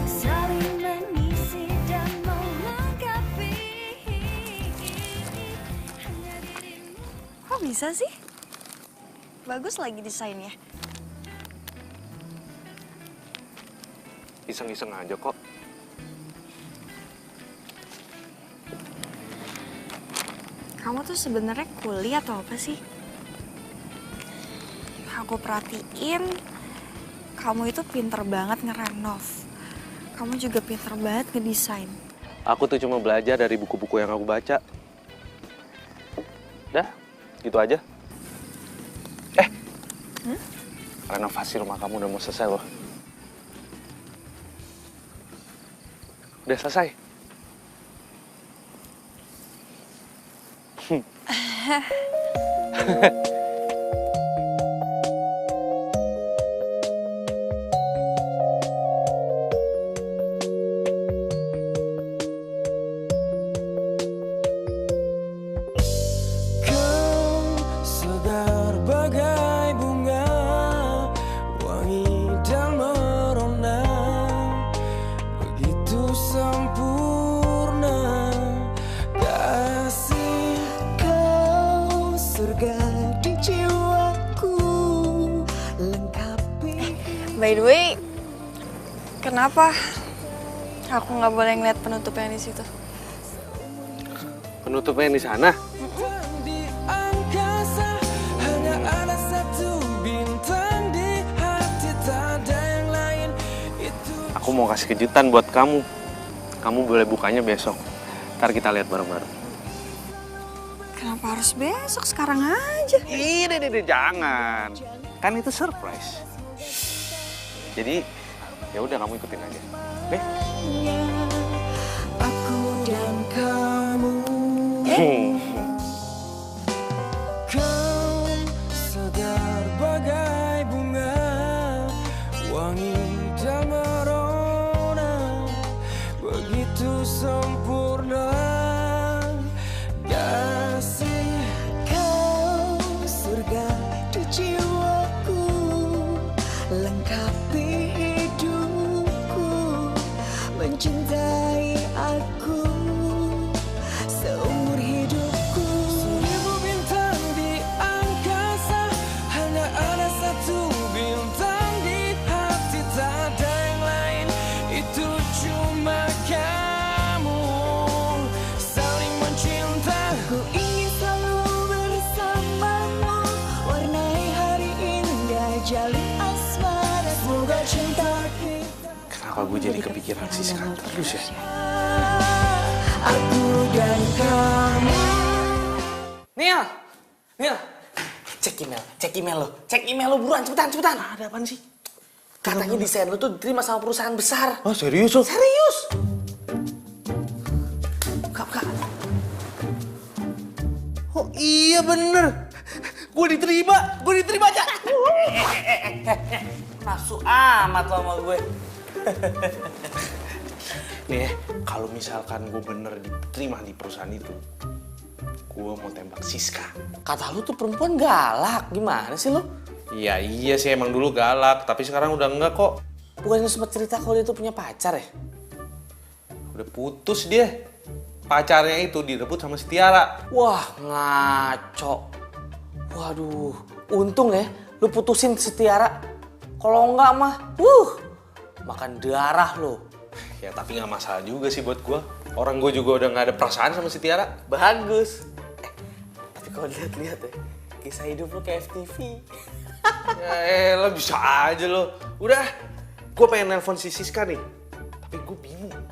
[SPEAKER 5] Saling mengisi dan melengkapi.
[SPEAKER 8] Kok bisa sih? Bagus lagi desainnya.
[SPEAKER 1] Iseng-iseng aja kok.
[SPEAKER 8] Kamu tuh sebenarnya kuliah atau apa sih? Aku perhatiin, kamu itu pinter banget ngerenov. Kamu juga pinter banget ngedesain.
[SPEAKER 1] Aku tuh cuma belajar dari buku-buku yang aku baca. Dah, gitu aja. Renovasi rumah kamu udah mau selesai loh. Udah selesai.
[SPEAKER 11] Segar bagai bunga, wangi dan merona, begitu sempurna. Kasih kau surga di jiwaku, lengkapi.
[SPEAKER 8] By the way, kenapa aku nggak boleh ngeliat penutupnya di situ?
[SPEAKER 1] Penutupnya yang di sana.
[SPEAKER 11] Di angkasa hanya ada satu bintang di hati, tak ada yang lain. Itu
[SPEAKER 1] Aku mau kasih kejutan buat kamu. Kamu boleh bukanya besok. Ntar kita lihat bareng-bareng.
[SPEAKER 8] Kenapa harus besok? Sekarang aja.
[SPEAKER 1] Ini jangan. Kan itu surprise. Jadi ya udah kamu ikutin aja. Oke?
[SPEAKER 11] aku dan kamu. Kau segar bagai bunga, wangi dan merona, begitu sempurna. Kasih kau surga di jiwaku, lengkapi hidupku, mencintai aku seumur hidupku. Seribu bintang di angkasa, hanya ada satu bintang di hati, tak ada yang lain. Itu cuma kamu, saling mencinta. Ku ingin selalu bersamamu, warnai hari indah, jalin asmara, semoga cinta kita.
[SPEAKER 1] Kenapa gue jadi kepikiran Siska terus ya?
[SPEAKER 11] Aku dan kamu.
[SPEAKER 3] Nil, cek email lo buruan, cepetan.
[SPEAKER 1] Ada apaan sih?
[SPEAKER 3] Katanya desain lo tuh diterima sama perusahaan besar.
[SPEAKER 1] Oh serius loh?
[SPEAKER 3] Serius? Buka.
[SPEAKER 2] Oh iya bener. Gue diterima aja.
[SPEAKER 3] Masuk amat lo sama gue.
[SPEAKER 1] Nih, kalau misalkan gue bener diterima di perusahaan itu, gue mau tembak Siska.
[SPEAKER 3] Kata lu tuh perempuan galak, gimana sih lo?
[SPEAKER 1] Iya sih emang dulu galak, tapi sekarang udah enggak kok.
[SPEAKER 3] Bukannya sempat cerita kalau dia tuh punya pacar ya?
[SPEAKER 1] Udah putus dia. Pacarnya itu direbut sama si Tiara.
[SPEAKER 3] Wah, ngaco. Waduh, untung ya lu putusin si Tiara. Kalau enggak mah, makan darah lo.
[SPEAKER 1] Ya tapi nggak masalah juga sih buat gue. Orang gue juga udah nggak ada perasaan sama si Tiara.
[SPEAKER 3] Bagus. Tapi kalau lihat-lihat ya, kisah hidup lo kayak FTV.
[SPEAKER 1] Ya lo bisa aja lo. Udah, gue pengen nelpon si Siska nih. Tapi gue bingung.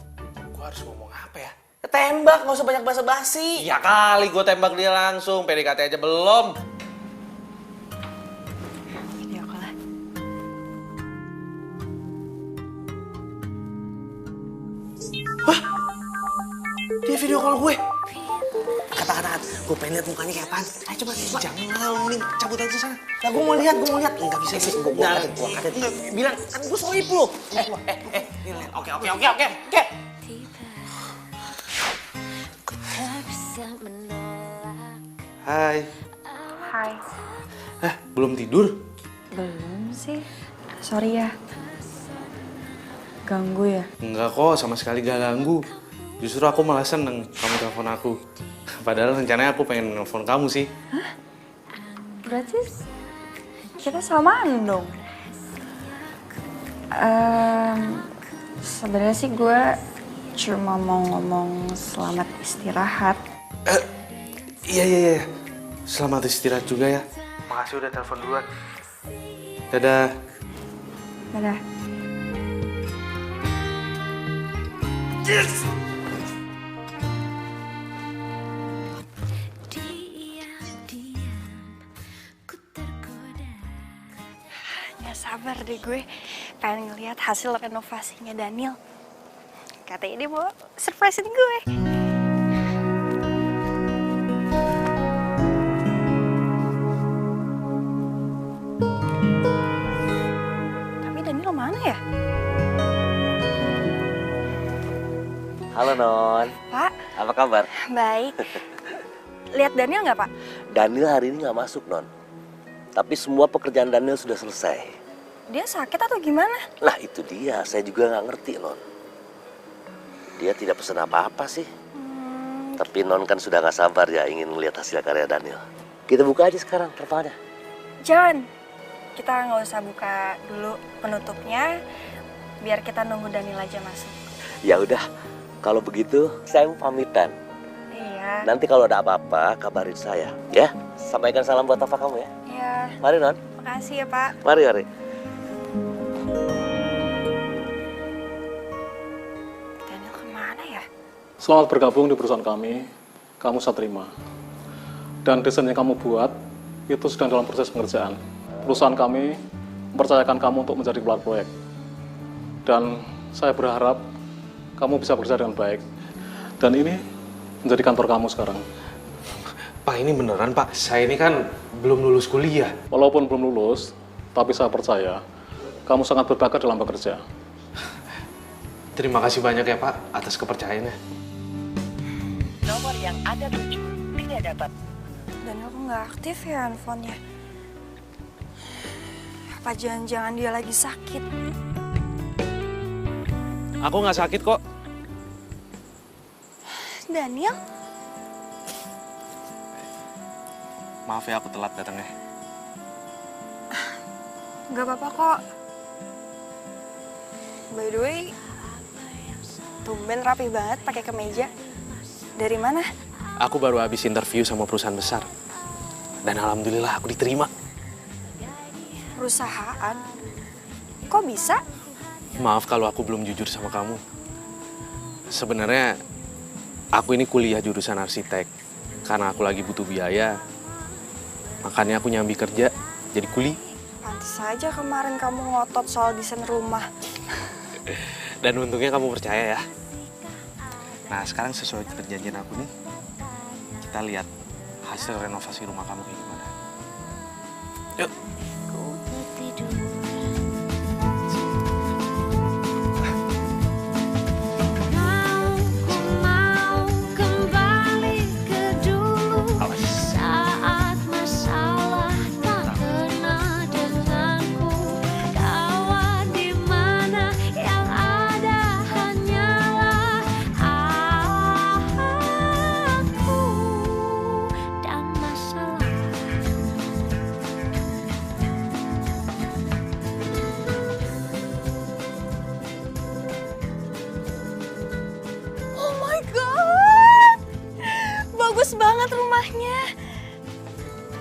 [SPEAKER 2] harus ngomong apa ya?
[SPEAKER 3] Tembak, nggak usah banyak basa-basi.
[SPEAKER 2] Ya kali gue tembak dia langsung, PDKT aja belum.
[SPEAKER 8] Video call lah.
[SPEAKER 2] Dia video call gue.
[SPEAKER 3] Kata-kata, gue pengen lihat mukanya kayak apaan. Ayo coba.
[SPEAKER 2] Jangan lah, mending cabut aja sana.
[SPEAKER 3] Nah, gue mau lihat. Nggak bisa sih, gue
[SPEAKER 2] Nah,
[SPEAKER 3] angkatin. Bilang, kan gue soib lu. Ini lihat. Oke.
[SPEAKER 2] Hai.
[SPEAKER 8] Hai.
[SPEAKER 2] Belum tidur?
[SPEAKER 8] Belum sih. Sorry ya. Ganggu ya?
[SPEAKER 2] Enggak kok, sama sekali gak ganggu. Justru aku malah seneng kamu telepon aku. Padahal rencananya aku pengen nelfon kamu sih.
[SPEAKER 8] Hah? Berarti kita samaan dong. Sebenarnya sih gue cuma mau ngomong selamat istirahat.
[SPEAKER 2] Iya. Selamat istirahat juga ya. Makasih udah telepon duluan. Dadah.
[SPEAKER 8] Dadah.
[SPEAKER 2] Yes!
[SPEAKER 8] Gak sabar deh gue pengen ngeliat hasil renovasinya Daniel. Katanya dia mau surprisein gue. Tapi Daniel mana ya?
[SPEAKER 7] Halo Non.
[SPEAKER 8] Pak.
[SPEAKER 7] Apa kabar?
[SPEAKER 8] Baik. Lihat Daniel nggak Pak?
[SPEAKER 7] Daniel hari ini nggak masuk Non. Tapi semua pekerjaan Daniel sudah selesai.
[SPEAKER 8] Dia sakit atau gimana?
[SPEAKER 7] Nah itu dia, saya juga nggak ngerti Non. Dia tidak pesan apa-apa sih. Tapi Non kan sudah nggak sabar ya ingin melihat hasil karya Daniel. Kita buka aja sekarang terpalnya.
[SPEAKER 8] Jangan. Kita nggak usah buka dulu penutupnya. Biar kita nunggu Daniel aja masuk.
[SPEAKER 7] Ya udah, kalau begitu saya mau pamitan.
[SPEAKER 8] Iya.
[SPEAKER 7] Nanti kalau ada apa-apa kabarin saya, ya. Sampaikan salam buat Tafa kamu ya.
[SPEAKER 8] Iya.
[SPEAKER 7] Mari Non.
[SPEAKER 8] Makasih ya Pak.
[SPEAKER 7] Mari.
[SPEAKER 8] Daniel kemana ya?
[SPEAKER 12] Selamat bergabung di perusahaan kami. Kamu saya terima. Dan desain yang kamu buat itu sedang dalam proses pengerjaan. Perusahaan kami mempercayakan kamu untuk menjadi kepala proyek. Dan saya berharap kamu bisa bekerja dengan baik. Dan ini menjadi kantor kamu sekarang.
[SPEAKER 2] Pak, ini beneran Pak. Saya ini kan belum lulus kuliah.
[SPEAKER 12] Walaupun belum lulus, tapi saya percaya kamu sangat berbakat dalam bekerja.
[SPEAKER 2] Terima kasih banyak ya Pak atas kepercayaannya.
[SPEAKER 10] Nomor yang Anda tuju tidak dapat.
[SPEAKER 8] Daniel kok nggak aktif ya handphonenya? Apa jangan-jangan dia lagi sakit?
[SPEAKER 2] Aku nggak sakit kok.
[SPEAKER 8] Daniel?
[SPEAKER 2] Maaf ya aku telat datangnya.
[SPEAKER 8] Gak apa-apa kok. By the way, tumben rapi banget pakai kemeja. Dari mana?
[SPEAKER 2] Aku baru habis interview sama perusahaan besar. Dan alhamdulillah aku diterima.
[SPEAKER 8] Perusahaan? Kok bisa?
[SPEAKER 2] Maaf kalau aku belum jujur sama kamu. Sebenarnya aku ini kuliah jurusan arsitek. Karena aku lagi butuh biaya. Makanya aku nyambi kerja jadi kuli.
[SPEAKER 8] Pantes aja kemarin kamu ngotot soal desain rumah.
[SPEAKER 2] Dan untungnya kamu percaya ya. Nah sekarang sesuai perjanjian aku nih, kita lihat hasil renovasi rumah kamu kayak gimana. Yuk.
[SPEAKER 8] Bagus banget rumahnya.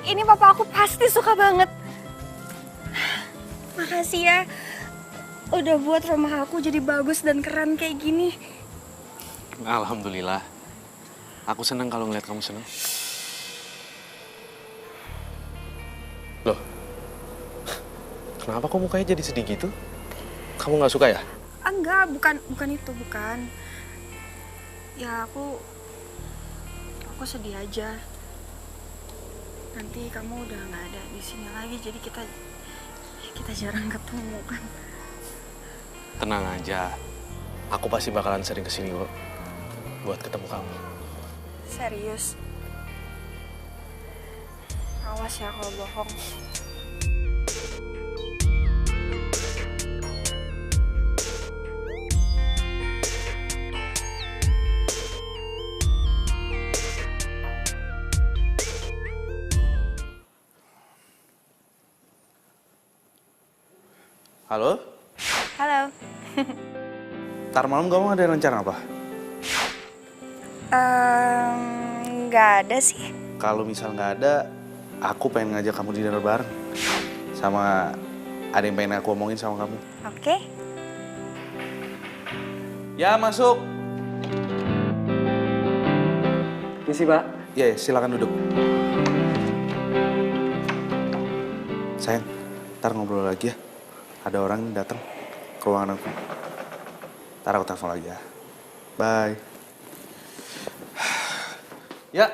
[SPEAKER 8] Ini papa aku pasti suka banget. Makasih ya. Udah buat rumah aku jadi bagus dan keren kayak gini.
[SPEAKER 1] Alhamdulillah. Aku senang kalau ngeliat kamu senang. Loh, kenapa kok mukanya jadi sedih gitu? Kamu nggak suka ya?
[SPEAKER 8] Enggak, bukan itu, bukan. Ya aku sedih aja. Nanti kamu udah nggak ada di sini lagi, jadi kita jarang ketemu kan.
[SPEAKER 1] Tenang aja, aku pasti bakalan sering kesini kok buat ketemu kamu.
[SPEAKER 8] Serius? Awas ya kalau bohong.
[SPEAKER 2] Halo?
[SPEAKER 8] Halo.
[SPEAKER 2] Ntar malam kamu ada rencana apa?
[SPEAKER 8] Nggak ada sih.
[SPEAKER 2] Kalau misal nggak ada, aku pengen ngajak kamu dinner bareng. Sama ada yang pengen aku omongin sama kamu.
[SPEAKER 8] Oke.
[SPEAKER 2] Ya, masuk.
[SPEAKER 9] Misi, Pak.
[SPEAKER 2] Ya, silakan duduk. Sayang, ntar ngobrol lagi ya. Ada orang datang ke ruangan aku. Ntar aku telepon lagi ya. Bye. Ya.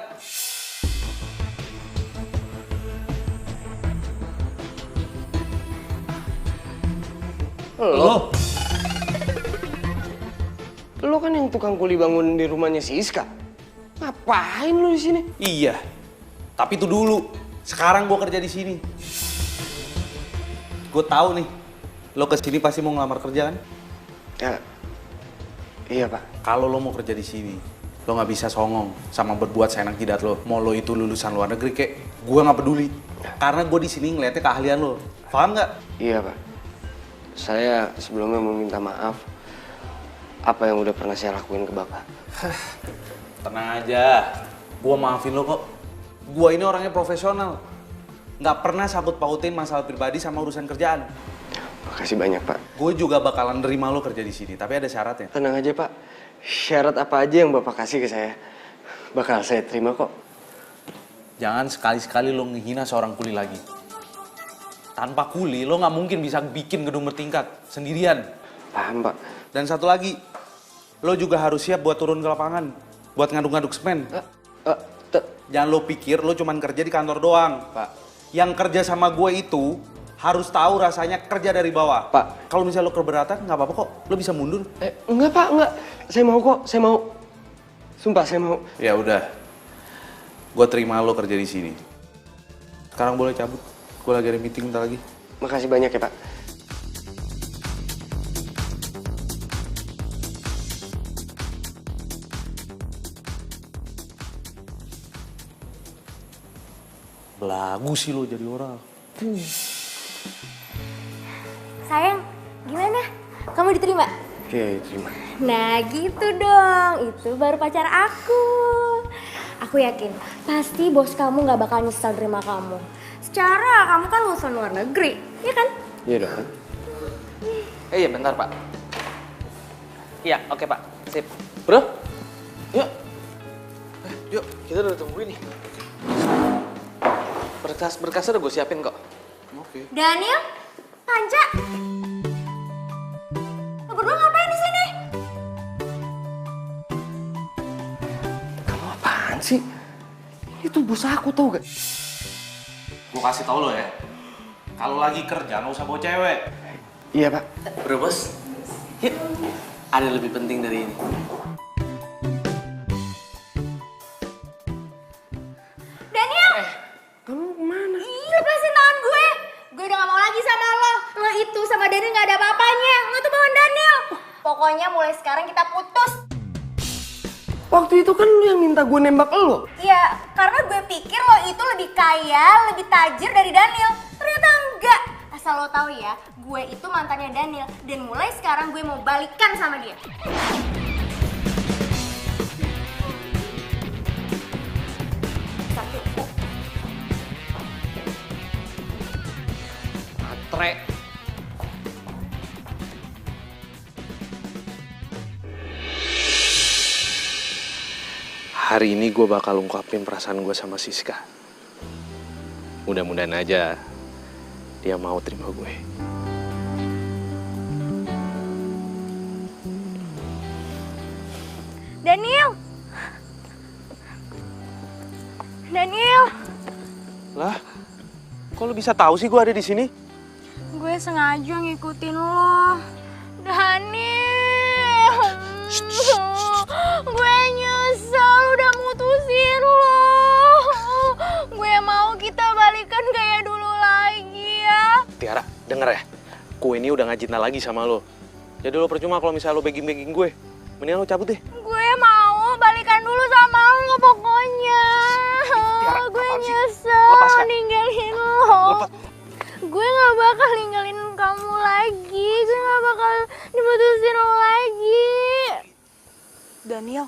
[SPEAKER 9] Lo kan yang tukang kuli bangun di rumahnya si Iska. Ngapain lo di sini?
[SPEAKER 2] Iya. Tapi itu dulu. Sekarang gue kerja di sini. Gue tahu nih, lo kesini pasti mau ngelamar kerja kan?
[SPEAKER 9] Ya, iya Pak.
[SPEAKER 2] Kalau lo mau kerja di sini, lo nggak bisa songong sama berbuat seenak jidat lo. Mau lo itu lulusan luar negeri kek, gue nggak peduli. Karena gue di sini ngeliatnya keahlian lo. Paham nggak?
[SPEAKER 9] Iya Pak. Saya sebelumnya mau minta maaf apa yang udah pernah saya lakuin ke Bapak.
[SPEAKER 2] Tenang aja, gue maafin lo kok. Gue ini orangnya profesional. Nggak pernah sangkut pautin masalah pribadi sama urusan kerjaan.
[SPEAKER 9] Makasih banyak Pak.
[SPEAKER 2] Gue juga bakalan nerima lo kerja di sini, tapi ada syaratnya.
[SPEAKER 9] Tenang aja Pak. Syarat apa aja yang Bapak kasih ke saya, bakal saya terima kok.
[SPEAKER 2] Jangan sekali-sekali lo ngehina seorang kuli lagi. Tanpa kuli, lo nggak mungkin bisa bikin gedung bertingkat sendirian.
[SPEAKER 9] Paham Pak.
[SPEAKER 2] Dan satu lagi, lo juga harus siap buat turun ke lapangan, buat ngaduk-ngaduk semen. Jangan lo pikir lo cuman kerja di kantor doang, Pak. Yang kerja sama gue itu harus tahu rasanya kerja dari bawah.
[SPEAKER 9] Pak.
[SPEAKER 2] Kalau misalnya lo keberatan, nggak apa-apa kok. Lo bisa mundur.
[SPEAKER 9] Enggak Pak, enggak. Saya mau kok, saya mau. Sumpah saya mau.
[SPEAKER 2] Ya udah, gue terima lo kerja di sini. Sekarang boleh cabut. Gue lagi ada meeting bentar lagi.
[SPEAKER 9] Makasih banyak ya Pak.
[SPEAKER 2] Belagu sih lo jadi orang.
[SPEAKER 5] Sayang, gimana? Kamu diterima?
[SPEAKER 9] Oke, terima.
[SPEAKER 5] Nah gitu dong, itu baru pacar aku. Aku yakin, pasti bos kamu gak bakal nyesel terima kamu. Secara kamu kan lulusan luar negeri, ya kan?
[SPEAKER 9] Iya dong.
[SPEAKER 3] Iya bentar Pak. Iya oke Pak, sip. Bro, yuk. Yuk, kita udah tungguin nih. Berkas-berkasnya udah gue siapin kok.
[SPEAKER 2] Oke.
[SPEAKER 5] Daniel, Panca, lo berdua ngapain di sini?
[SPEAKER 9] Kamu apaan sih? Ini tuh bos aku tau gak?
[SPEAKER 2] Gue kasih tau lo ya, kalau lagi kerja nggak usah bawa cewek.
[SPEAKER 9] Iya Pak.
[SPEAKER 3] Bro bos, yuk. Ada lebih penting dari ini.
[SPEAKER 5] Daniel!
[SPEAKER 9] Kamu kemana?
[SPEAKER 5] Iya, lepasin tangan gue. Gue udah gak mau lagi sama lo. Lo itu sama Daniel gak ada apa-apanya. Lo tuh bawa Daniel. Pokoknya mulai sekarang kita putus.
[SPEAKER 9] Waktu itu kan lu yang minta gue nembak lo.
[SPEAKER 5] Iya, karena gue pikir lo itu lebih kaya, lebih tajir dari Daniel. Ternyata enggak. Asal lo tahu ya, gue itu mantannya Daniel. Dan mulai sekarang gue mau balikan sama dia.
[SPEAKER 3] Matre.
[SPEAKER 1] hari ini gue bakal ungkapin perasaan gue sama Siska. Mudah-mudahan aja dia mau terima gue.
[SPEAKER 5] Daniel! Daniel!
[SPEAKER 1] Lah, kok lu bisa tahu sih gue ada di sini?
[SPEAKER 5] Gue sengaja ngikutin lo. Daniel! Gue nyesel udah mutusin lo. Gue mau kita balikan kayak dulu lagi ya.
[SPEAKER 1] Tiara, denger ya. Gue ini udah gak cinta lagi sama lo. Jadi lo percuma kalau misalnya lo begging-begging gue. Mendingan lo cabut deh.
[SPEAKER 5] Gue mau balikan dulu sama lo pokoknya.
[SPEAKER 1] Tiara,
[SPEAKER 5] gue
[SPEAKER 1] apaan sih?
[SPEAKER 5] nyesel
[SPEAKER 1] Lepas, Kak.
[SPEAKER 5] ninggalin lo.
[SPEAKER 1] Lepas.
[SPEAKER 5] Gue gak bakal ninggalin kamu lagi. Gue gak bakal diputusin lo lagi.
[SPEAKER 8] Daniel.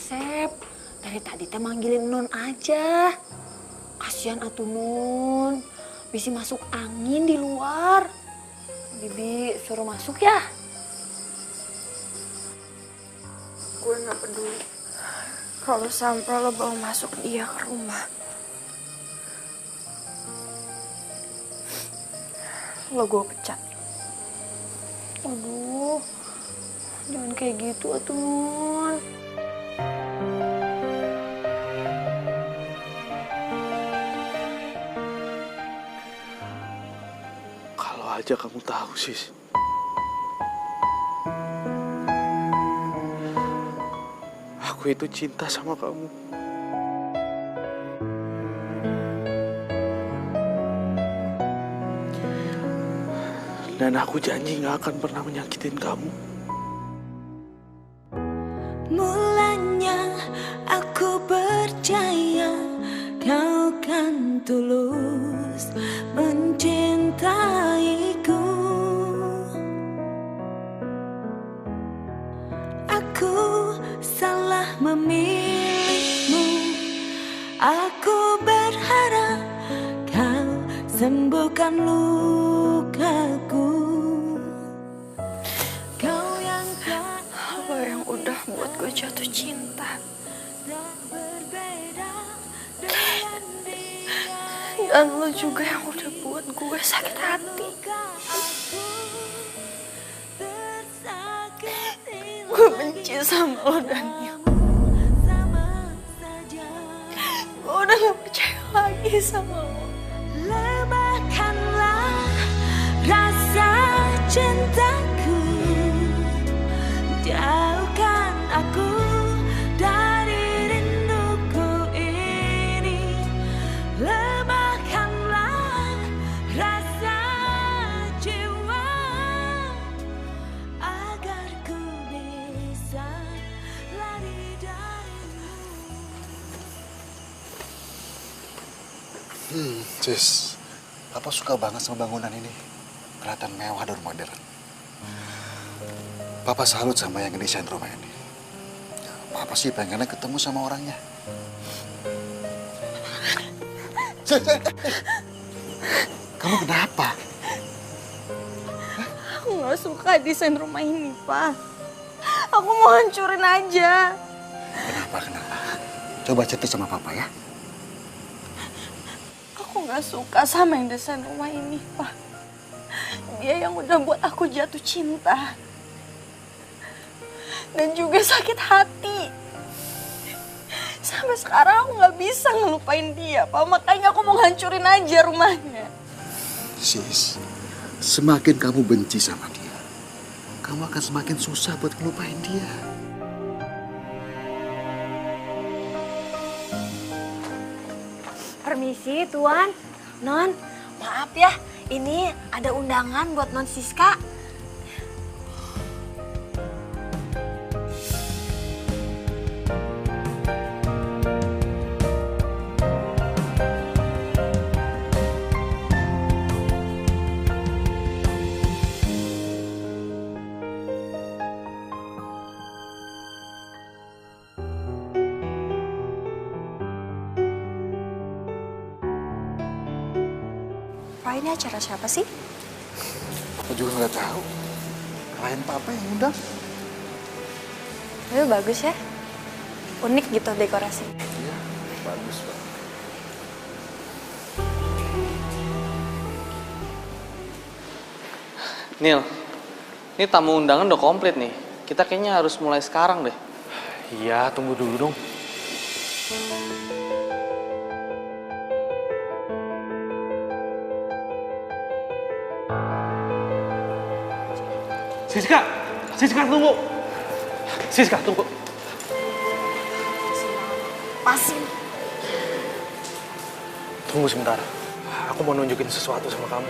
[SPEAKER 4] Sep, dari tadi teh manggilin Non aja. Kasihan atuh Nun, bisa masuk angin di luar. Bibi suruh masuk ya.
[SPEAKER 8] Gue gak peduli kalau sampai lo bawa masuk dia ke rumah. Lo gue pecat.
[SPEAKER 4] Aduh, jangan kayak gitu atuh Nun.
[SPEAKER 1] Kalau aja kamu tahu, Sis. Aku itu cinta sama kamu. Dan aku janji gak akan pernah menyakitin kamu.
[SPEAKER 11] Mulanya aku percaya kau kan tulus mencintaiku. Aku salah memilihmu. Aku berharap kau sembuhkan lukaku.
[SPEAKER 8] Lo yang udah buat gue jatuh cinta.
[SPEAKER 4] Dan lo juga yang udah buat gue sakit hati. Gue benci sama lo, Daniel. Gue udah gak percaya lagi sama lo.
[SPEAKER 11] Lemahkanlah rasa cintaku, jauhkan aku dari rinduku ini. Lemahkanlah rasa jiwa agar ku bisa lari darimu.
[SPEAKER 13] Sis, Papa suka banget sama bangunan ini. Kelihatan mewah dan modern. Papa salut sama yang ngedesain rumah ini. Papa sih pengennya ketemu sama orangnya. Sis, kamu kenapa?
[SPEAKER 4] Aku gak suka desain rumah ini, Pak. Aku mau hancurin aja.
[SPEAKER 13] Kenapa? Coba cerita sama Papa ya.
[SPEAKER 4] Aku gak suka sama yang desain rumah ini, Pak. Dia yang udah buat aku jatuh cinta. Dan juga sakit hati. Sampai sekarang aku gak bisa ngelupain dia, Pak. Makanya aku mau hancurin aja rumahnya.
[SPEAKER 13] Sis, semakin kamu benci sama dia, kamu akan semakin susah buat ngelupain dia.
[SPEAKER 8] Permisi, Tuan. Non, maaf ya. Ini ada undangan buat Non Siska.
[SPEAKER 4] Pak, ini acara siapa sih?
[SPEAKER 13] Aku juga nggak tahu. Klien Papa yang undang.
[SPEAKER 4] Tapi bagus ya. Unik gitu dekorasinya.
[SPEAKER 13] Iya, bagus Pak.
[SPEAKER 3] Nil, ini tamu undangan udah komplit nih. Kita kayaknya harus mulai sekarang deh.
[SPEAKER 2] Iya, tunggu dulu dong. Siska tunggu. Siska tunggu.
[SPEAKER 8] Pasin.
[SPEAKER 2] Tunggu sebentar. Aku mau nunjukin sesuatu sama kamu.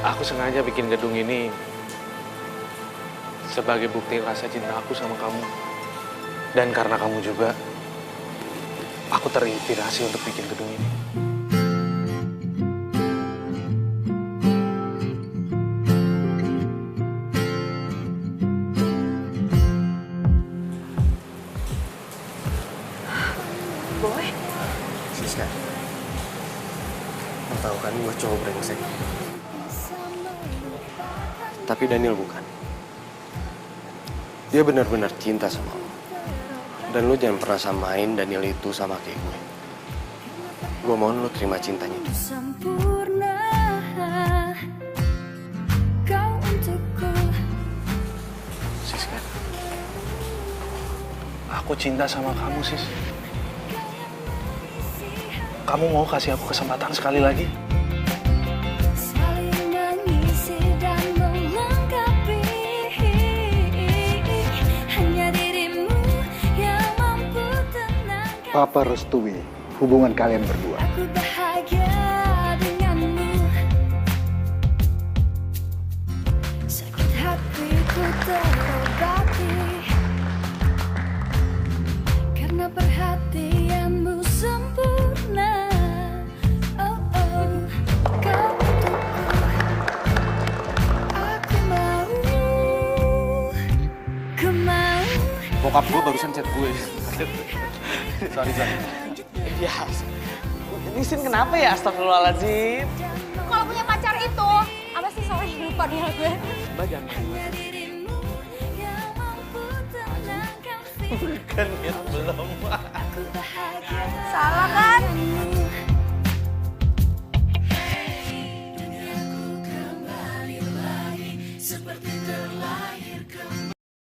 [SPEAKER 2] Aku sengaja bikin gedung ini sebagai bukti rasa cinta aku sama kamu. Dan karena kamu juga, aku terinspirasi untuk bikin gedung ini.
[SPEAKER 9] Boy? Siska, lo tau kan gue cowok brengsek. Tapi Daniel bukan. Dia benar-benar cinta sama lo. Dan lo jangan pernah samain Daniel itu sama kayak gue. Gue mohon lo terima cintanya itu.
[SPEAKER 11] Sempurna kau untukku.
[SPEAKER 2] Siska, aku cinta sama kamu, Sis. Kamu mau kasih aku kesempatan sekali lagi?
[SPEAKER 11] Saling mengisi dan melengkapi. Hanya dirimu yang mampu
[SPEAKER 13] Papa restui hubungan kalian berdua.
[SPEAKER 11] Aku bahagia denganmu. Sakit hatiku terobati karena perhatianmu sempurna. Oh oh, kau untukku. Aku mau, ku mau.
[SPEAKER 2] Bokap gue barusan chat gue. Sorry.
[SPEAKER 3] Ya, ini Sin kenapa ya? Astagfirullahaladzim.
[SPEAKER 5] Kalau punya pacar itu, apa sih, sorry lupa dia gue.
[SPEAKER 3] Mbak jangan
[SPEAKER 2] Bukan ya, belum.